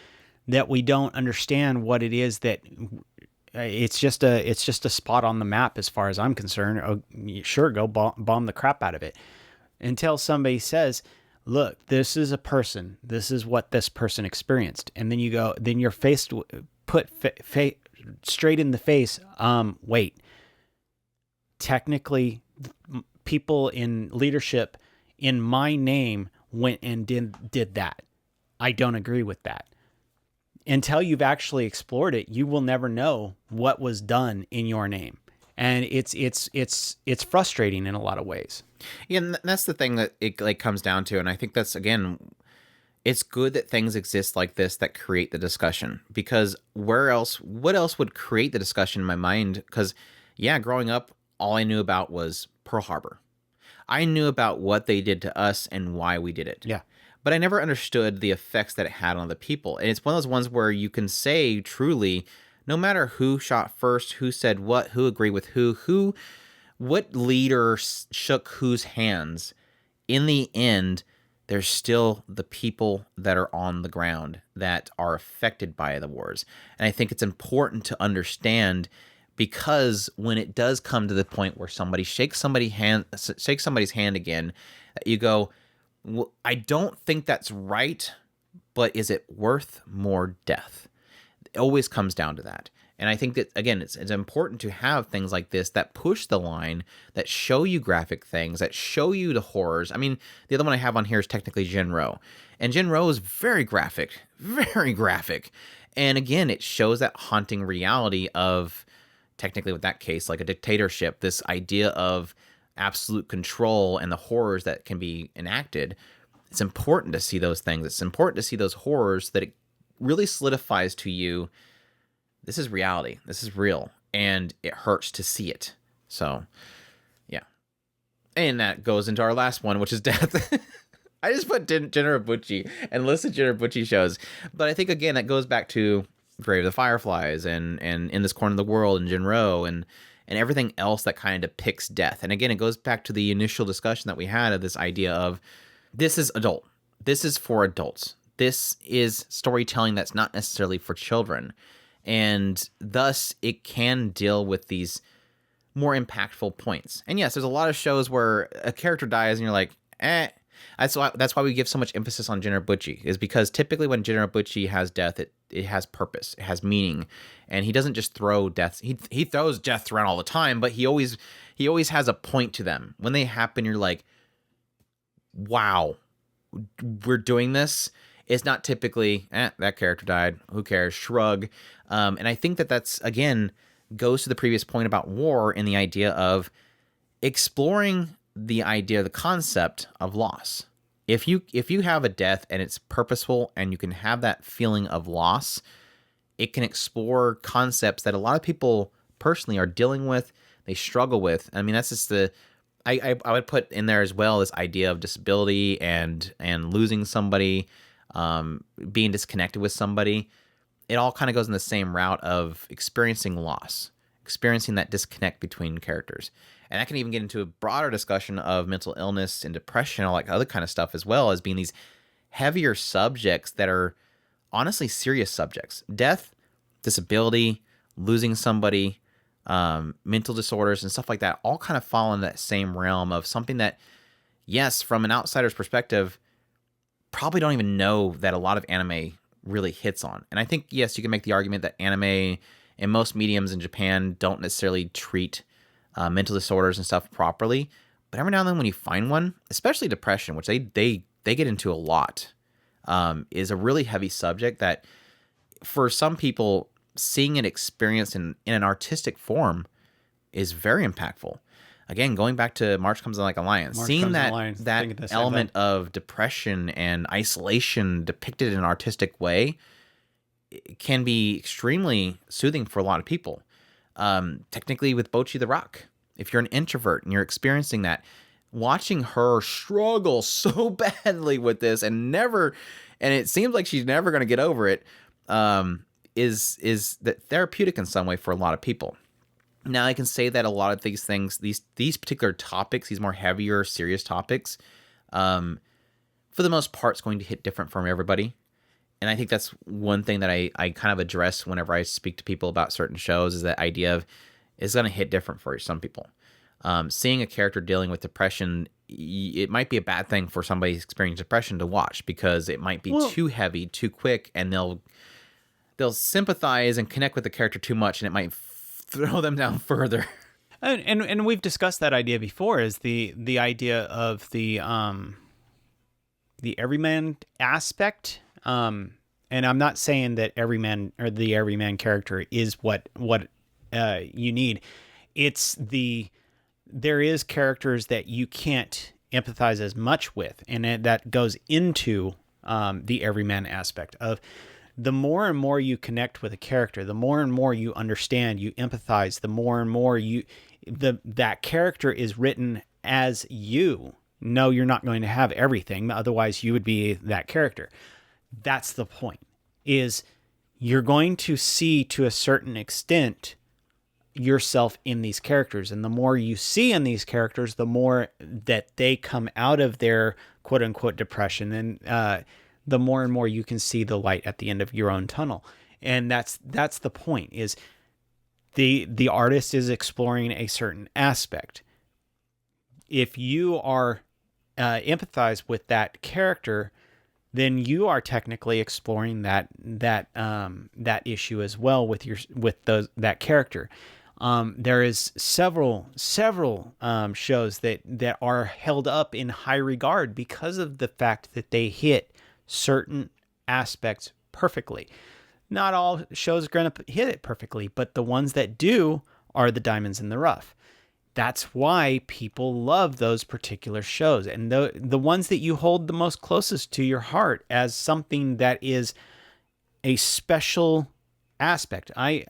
that we don't understand what it is that it's just a spot on the map as far as I'm concerned. Oh, sure, go bomb the crap out of it until somebody says, look, this is a person. This is what this person experienced. And then you're put straight in the face. Wait, technically people in leadership in my name went and did that. I don't agree with that. Until you've actually explored it, you will never know what was done in your name. And it's frustrating in a lot of ways. Yeah, and that's the thing that it like comes down to. And I think that's, again, it's good that things exist like this that create the discussion, because what else would create the discussion in my mind? Because yeah, growing up, all I knew about was Pearl Harbor. I knew about what they did to us and why we did it. Yeah. But I never understood the effects that it had on the people. And it's one of those ones where you can say truly, no matter who shot first, who said what, who agreed with who, what leader shook whose hands, in the end, there's still the people that are on the ground that are affected by the wars. And I think it's important to understand, because when it does come to the point where somebody shakes somebody's hand again, you go, well, I don't think that's right, but is it worth more death? It always comes down to that. And I think that, again, it's important to have things like this that push the line, that show you graphic things, that show you the horrors. I mean, the other one I have on here is technically Jinro. And Jinro is very graphic, very graphic. And again, it shows that haunting reality of, technically with that case, like a dictatorship, this idea of absolute control and the horrors that can be enacted. It's important to see those things. It's important to see those horrors, that it really solidifies to you, this is reality. This is real. And it hurts to see it. So, yeah. And that goes into our last one, which is death. I just put Jinrobuchi and listed Jinrobuchi shows. But I think, again, that goes back to Grave of the Fireflies and In This Corner of the World and Jinro and everything else that kind of depicts death. And again, it goes back to the initial discussion that we had of this idea of, this is adult. This is for adults. This is storytelling that's not necessarily for children. And thus, it can deal with these more impactful points. And yes, there's a lot of shows where a character dies and you're like, eh. That's why we give so much emphasis on Jinrobuchi, is because typically when Jinrobuchi has death, it has purpose, it has meaning, and he doesn't just throw deaths. He throws deaths around all the time, but he always has a point to them. When they happen, you're like, wow, we're doing this. It's not typically, that character died, who cares, shrug. And I think that's, again, goes to the previous point about war and the idea of exploring the concept of loss. If you have a death and it's purposeful and you can have that feeling of loss, it can explore concepts that a lot of people personally are dealing with, they struggle with. I mean, that's just I would put in there as well this idea of disability and losing somebody, being disconnected with somebody. It all kind of goes in the same route of experiencing loss, experiencing that disconnect between characters. And that can even get into a broader discussion of mental illness and depression, all that other kind of stuff, as well as being these heavier subjects that are honestly serious subjects. Death, disability, losing somebody, mental disorders and stuff like that all kind of fall in that same realm of something that, yes, from an outsider's perspective, probably don't even know that a lot of anime really hits on. And I think, yes, you can make the argument that anime and most mediums in Japan don't necessarily treat mental disorders and stuff properly. But every now and then when you find one, especially depression, which they get into a lot, is a really heavy subject that for some people, seeing it experienced in an artistic form is very impactful. Again, going back to March Comes Like a Lion, seeing that element of depression and isolation depicted in an artistic way, it can be extremely soothing for a lot of people. Technically with Bocchi the Rock, if you're an introvert and you're experiencing that, watching her struggle so badly with this and it seems like she's never going to get over it, is that therapeutic in some way for a lot of people. Now, I can say that a lot of these things, these particular topics, these more heavier, serious topics, for the most part, it's going to hit different from everybody. And I think that's one thing that I kind of address whenever I speak to people about certain shows, is that idea of it's going to hit different for some people. Seeing a character dealing with depression, it might be a bad thing for somebody experiencing depression to watch, because it might be too heavy, too quick, and they'll sympathize and connect with the character too much, and it might throw them down further. And we've discussed that idea before, is the idea of the everyman aspect. And I'm not saying that everyman or the everyman character is what you need. It's there is characters that you can't empathize as much with, and that goes into the everyman aspect of the more and more you connect with a character, the more and more you understand, you empathize, the more and more that character is written as you. No, you're not going to have everything, otherwise you would be that character. That's the point, is you're going to see to a certain extent yourself in these characters. And the more you see in these characters, the more that they come out of their quote unquote depression. And the more and more you can see the light at the end of your own tunnel. And that's the point, is the artist is exploring a certain aspect. If you are empathize with that character, then you are technically exploring that issue as well with that character. There is several shows that are held up in high regard because of the fact that they hit certain aspects perfectly. Not all shows are going to hit it perfectly, but the ones that do are the diamonds in the rough. That's why people love those particular shows, and the ones that you hold the most closest to your heart as something that is a special aspect. I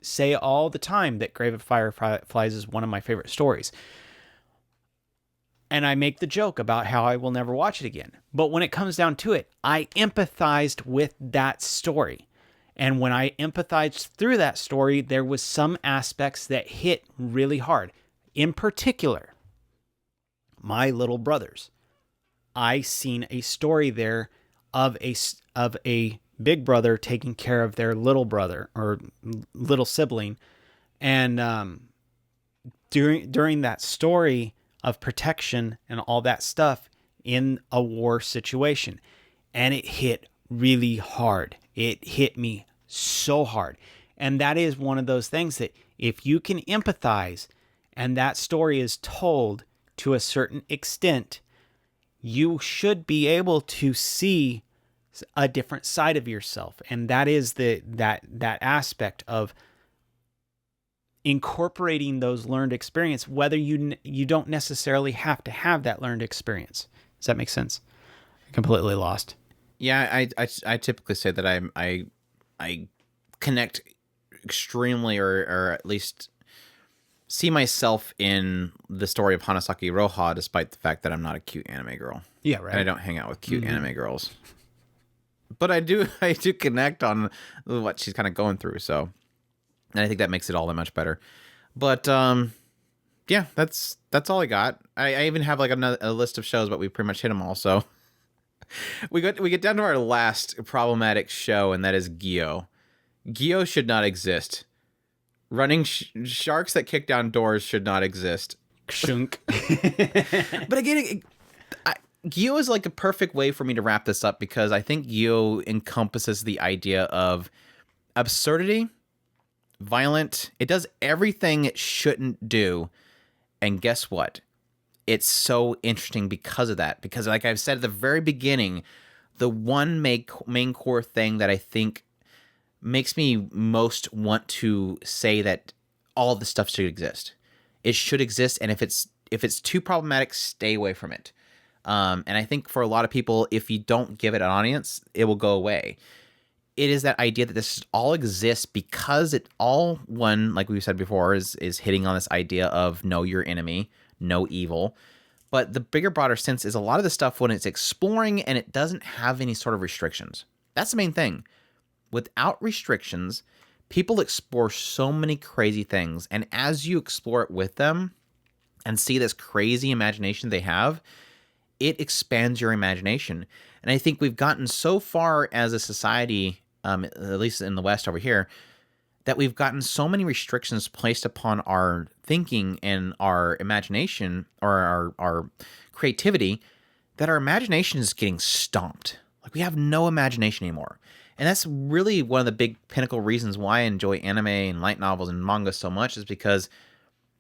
say all the time that Grave of Fireflies is one of my favorite stories. And I make the joke about how I will never watch it again. But when it comes down to it, I empathized with that story. And when I empathized through that story, there was some aspects that hit really hard. In particular, my little brothers. I seen a story there of a big brother taking care of their little brother or little sibling. And during that story of protection and all that stuff in a war situation. And it hit really hard. It hit me so hard. And that is one of those things that if you can empathize and that story is told to a certain extent, you should be able to see a different side of yourself. And that is that aspect of incorporating those learned experience, whether you don't necessarily have to have that learned experience. Does that make sense? I'm completely lost. Yeah, I typically say that I connect extremely, or at least see myself in the story of Hanasaki Roha, despite the fact that I'm not a cute anime girl. Yeah, right. And I don't hang out with cute anime girls. But I do connect on what she's kind of going through, so. And I think that makes it all that much better. But yeah, that's all I got. I even have like a list of shows, but we pretty much hit them all. So we get down to our last problematic show, and that is Gyo. Gyo should not exist. Running sharks that kick down doors should not exist. Shunk. But again, Gyo is like a perfect way for me to wrap this up, because I think Gyo encompasses the idea of absurdity. Violent. It does everything it shouldn't do. And guess what? It's so interesting because of that. Because like I've said at the very beginning, the one main core thing that I think makes me most want to say that all this stuff should exist. It should exist. And if it's too problematic, stay away from it. And I think for a lot of people, if you don't give it an audience, it will go away. It is that idea that this all exists because it all, one, like we said before, is hitting on this idea of know your enemy, know evil. But the bigger, broader sense is a lot of the stuff when it's exploring and it doesn't have any sort of restrictions. That's the main thing. Without restrictions, people explore so many crazy things. And as you explore it with them and see this crazy imagination they have, it expands your imagination. And I think we've gotten so far as a society, at least in the West over here, that we've gotten so many restrictions placed upon our thinking and our imagination, or our creativity, that our imagination is getting stomped. Like, we have no imagination anymore. And that's really one of the big pinnacle reasons why I enjoy anime and light novels and manga so much, is because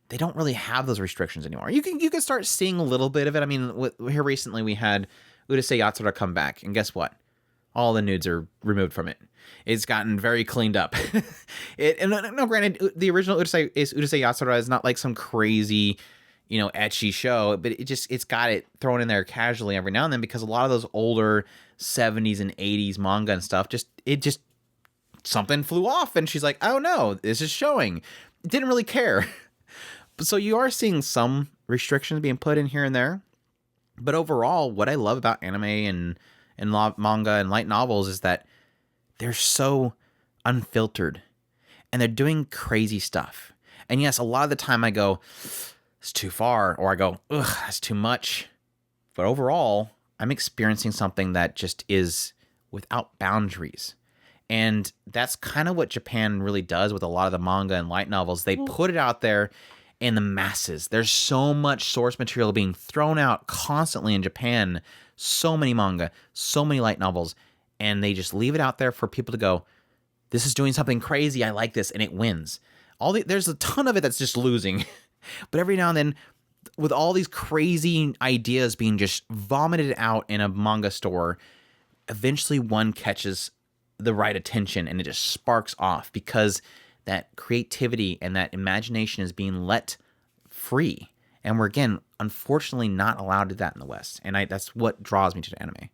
they don't really have those restrictions anymore. You can start seeing a little bit of it. I mean, here recently we had Urusei Yatsura come back, and guess what? All the nudes are removed from it. It's gotten very cleaned up. Granted, the original Urusei Yatsura is not like some crazy, ecchi show, but it's got it thrown in there casually every now and then, because a lot of those older 70s and 80s manga and stuff, something flew off, and she's like, oh no, this is showing. Didn't really care. So you are seeing some restrictions being put in here and there. But overall, what I love about anime and manga and light novels is that they're so unfiltered, and they're doing crazy stuff. And yes, a lot of the time I go, it's too far, or I go, ugh, that's too much. But overall, I'm experiencing something that just is without boundaries. And that's kind of what Japan really does with a lot of the manga and light novels. They put it out there in the masses. There's so much source material being thrown out constantly in Japan. So many manga, so many light novels, and they just leave it out there for people to go, this is doing something crazy, I like this, and it wins. There's a ton of it that's just losing. But every now and then, with all these crazy ideas being just vomited out in a manga store, eventually one catches the right attention, and it just sparks off, because that creativity and that imagination is being let free. And we're, again, unfortunately not allowed to do that in the West. And that's what draws me to the anime.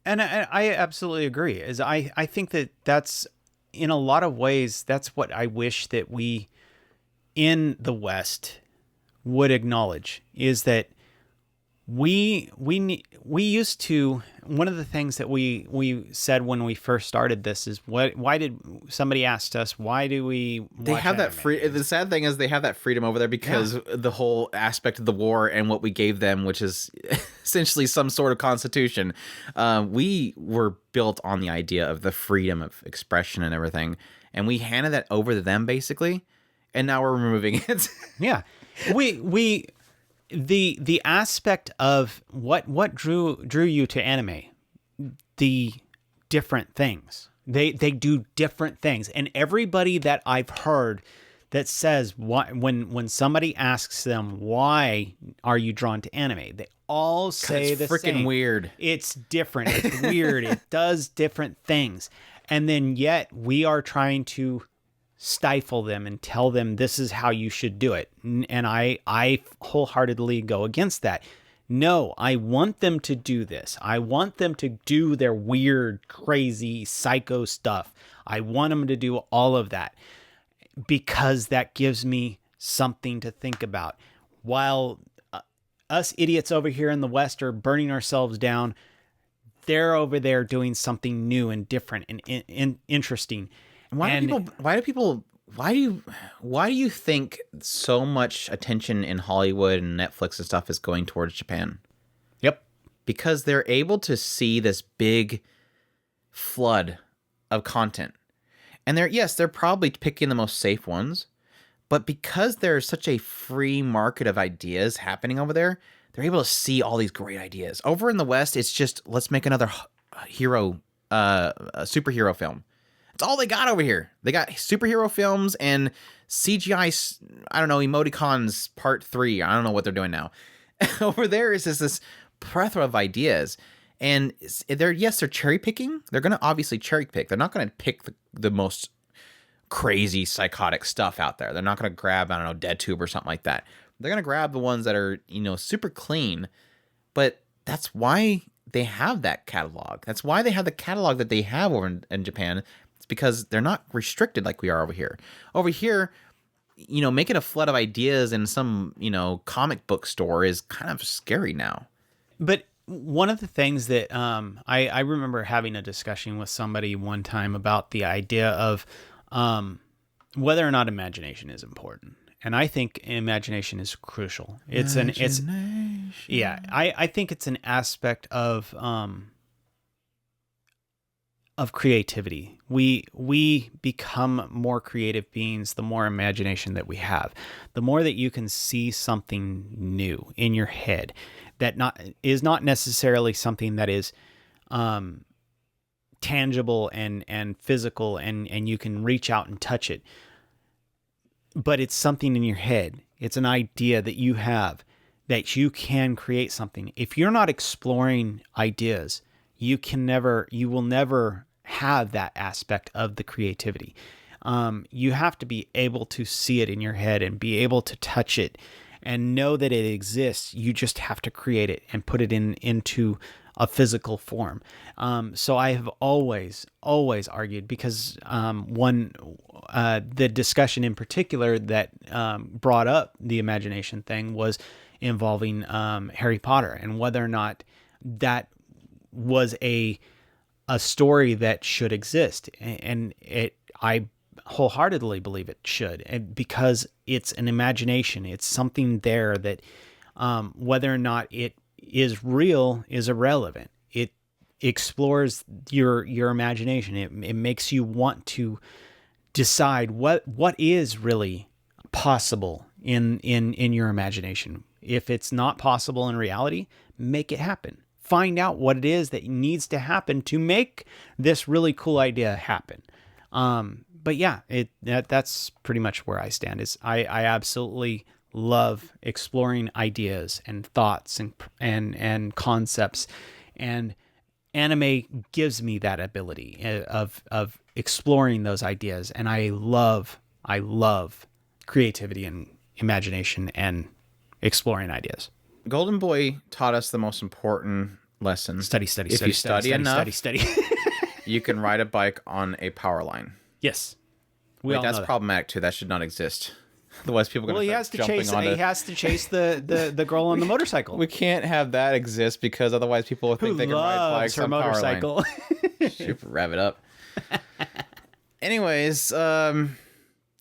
And I absolutely agree. I think that's, in a lot of ways, that's what I wish that we in the West would acknowledge, is that we used to, one of the things that we said when we first started this is, why did somebody asked us, why do we they have that free, the sad thing is they have that freedom over there, because the whole aspect of the war and what we gave them, which is essentially some sort of constitution, we were built on the idea of the freedom of expression and everything, and we handed that over to them basically, and now we're removing it. Yeah, the aspect of what drew you to anime, the different things. They do different things. And everybody that I've heard that says, when somebody asks them, why are you drawn to anime? They all say the same. It's freaking weird. It's different. It's weird. It does different things. And then yet we are trying to stifle them and tell them this is how you should do it. And I wholeheartedly go against that. No, I want them to do this. I want them to do their weird, crazy, psycho stuff. I want them to do all of that, because that gives me something to think about. While us idiots over here in the West are burning ourselves down, they're over there doing something new and different and interesting. Why do you think so much attention in Hollywood and Netflix and stuff is going towards Japan? Yep. Because they're able to see this big flood of content. And they're probably picking the most safe ones, but because there's such a free market of ideas happening over there, they're able to see all these great ideas. Over in the West, it's just, let's make another superhero film. It's all they got over here. They got superhero films and CGI, I don't know, emoticons part 3. I don't know what they're doing now. Over there is just this plethora of ideas. And they're cherry picking. They're going to obviously cherry pick. They're not going to pick the most crazy psychotic stuff out there. They're not going to grab, I don't know, DeadTube or something like that. They're going to grab the ones that are, super clean. But that's why they have that catalog. That's why they have the catalog that they have over in Japan. It's because they're not restricted like we are over here. Over here, making a flood of ideas in some, comic book store is kind of scary now. But one of the things that I remember having a discussion with somebody one time about the idea of whether or not imagination is important. And I think imagination is crucial. It's Yeah, I think it's an aspect of creativity. We become more creative beings the more imagination that we have. The more that you can see something new in your head that is not necessarily something that is tangible and physical and you can reach out and touch it. But it's something in your head. It's an idea that you have that you can create something. If you're not exploring ideas, you will never have that aspect of the creativity. You have to be able to see it in your head and be able to touch it and know that it exists. You just have to create it and put it into a physical form. So I have always argued, because the discussion in particular that brought up the imagination thing was involving Harry Potter, and whether or not that was a story that should exist. And I wholeheartedly believe it should, and because it's an imagination. It's something there that whether or not it is real is irrelevant. It explores your imagination. It makes you want to decide what is really possible in your imagination. If it's not possible in reality, make it happen. Find out what it is that needs to happen to make this really cool idea happen. But yeah, that's pretty much where I stand. Is I absolutely love exploring ideas and thoughts and concepts, and anime gives me that ability of exploring those ideas. And I love creativity and imagination and exploring ideas. Golden Boy taught us the most important lesson. Study, if you study enough, study. you can ride a bike on a power line. Yes. That's problematic too. That should not exist. Otherwise, people are going to start jumping on it. He has to chase the girl on the motorcycle. We can't have that exist, because otherwise people will think they can ride bikes on motorcycle. Power line. Shoot, rev it up. Anyways, there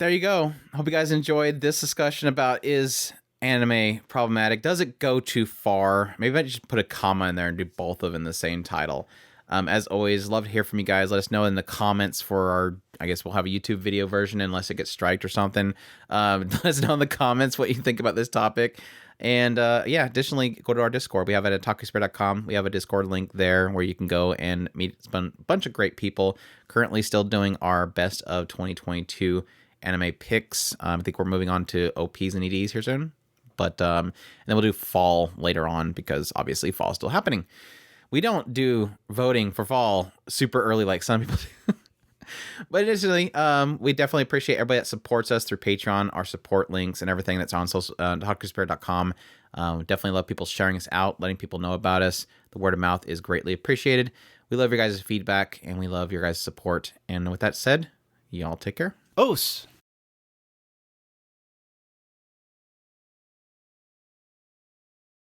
you go. Hope you guys enjoyed this discussion about, is anime problematic? Does it go too far? Maybe I just put a comma in there and do both of them in the same title. As always, love to hear from you guys. Let us know in the comments for our, I guess we'll have a YouTube video version unless it gets striked or something. Let us know in the comments what you think about this topic. And additionally, go to our Discord. We have it at otakusphere.com. We have a Discord link there where you can go and meet a bunch of great people. Currently still doing our best of 2022 anime picks. I think we're moving on to OPs and EDs here soon. But and then we'll do fall later on, because obviously fall is still happening. We don't do voting for fall super early like some people do. But additionally, we definitely appreciate everybody that supports us through Patreon, our support links, and everything that's on social otakusphere.com. Definitely love people sharing us out, letting people know about us. The word of mouth is greatly appreciated. We love your guys' feedback, and we love your guys' support. And with that said, y'all take care. Os.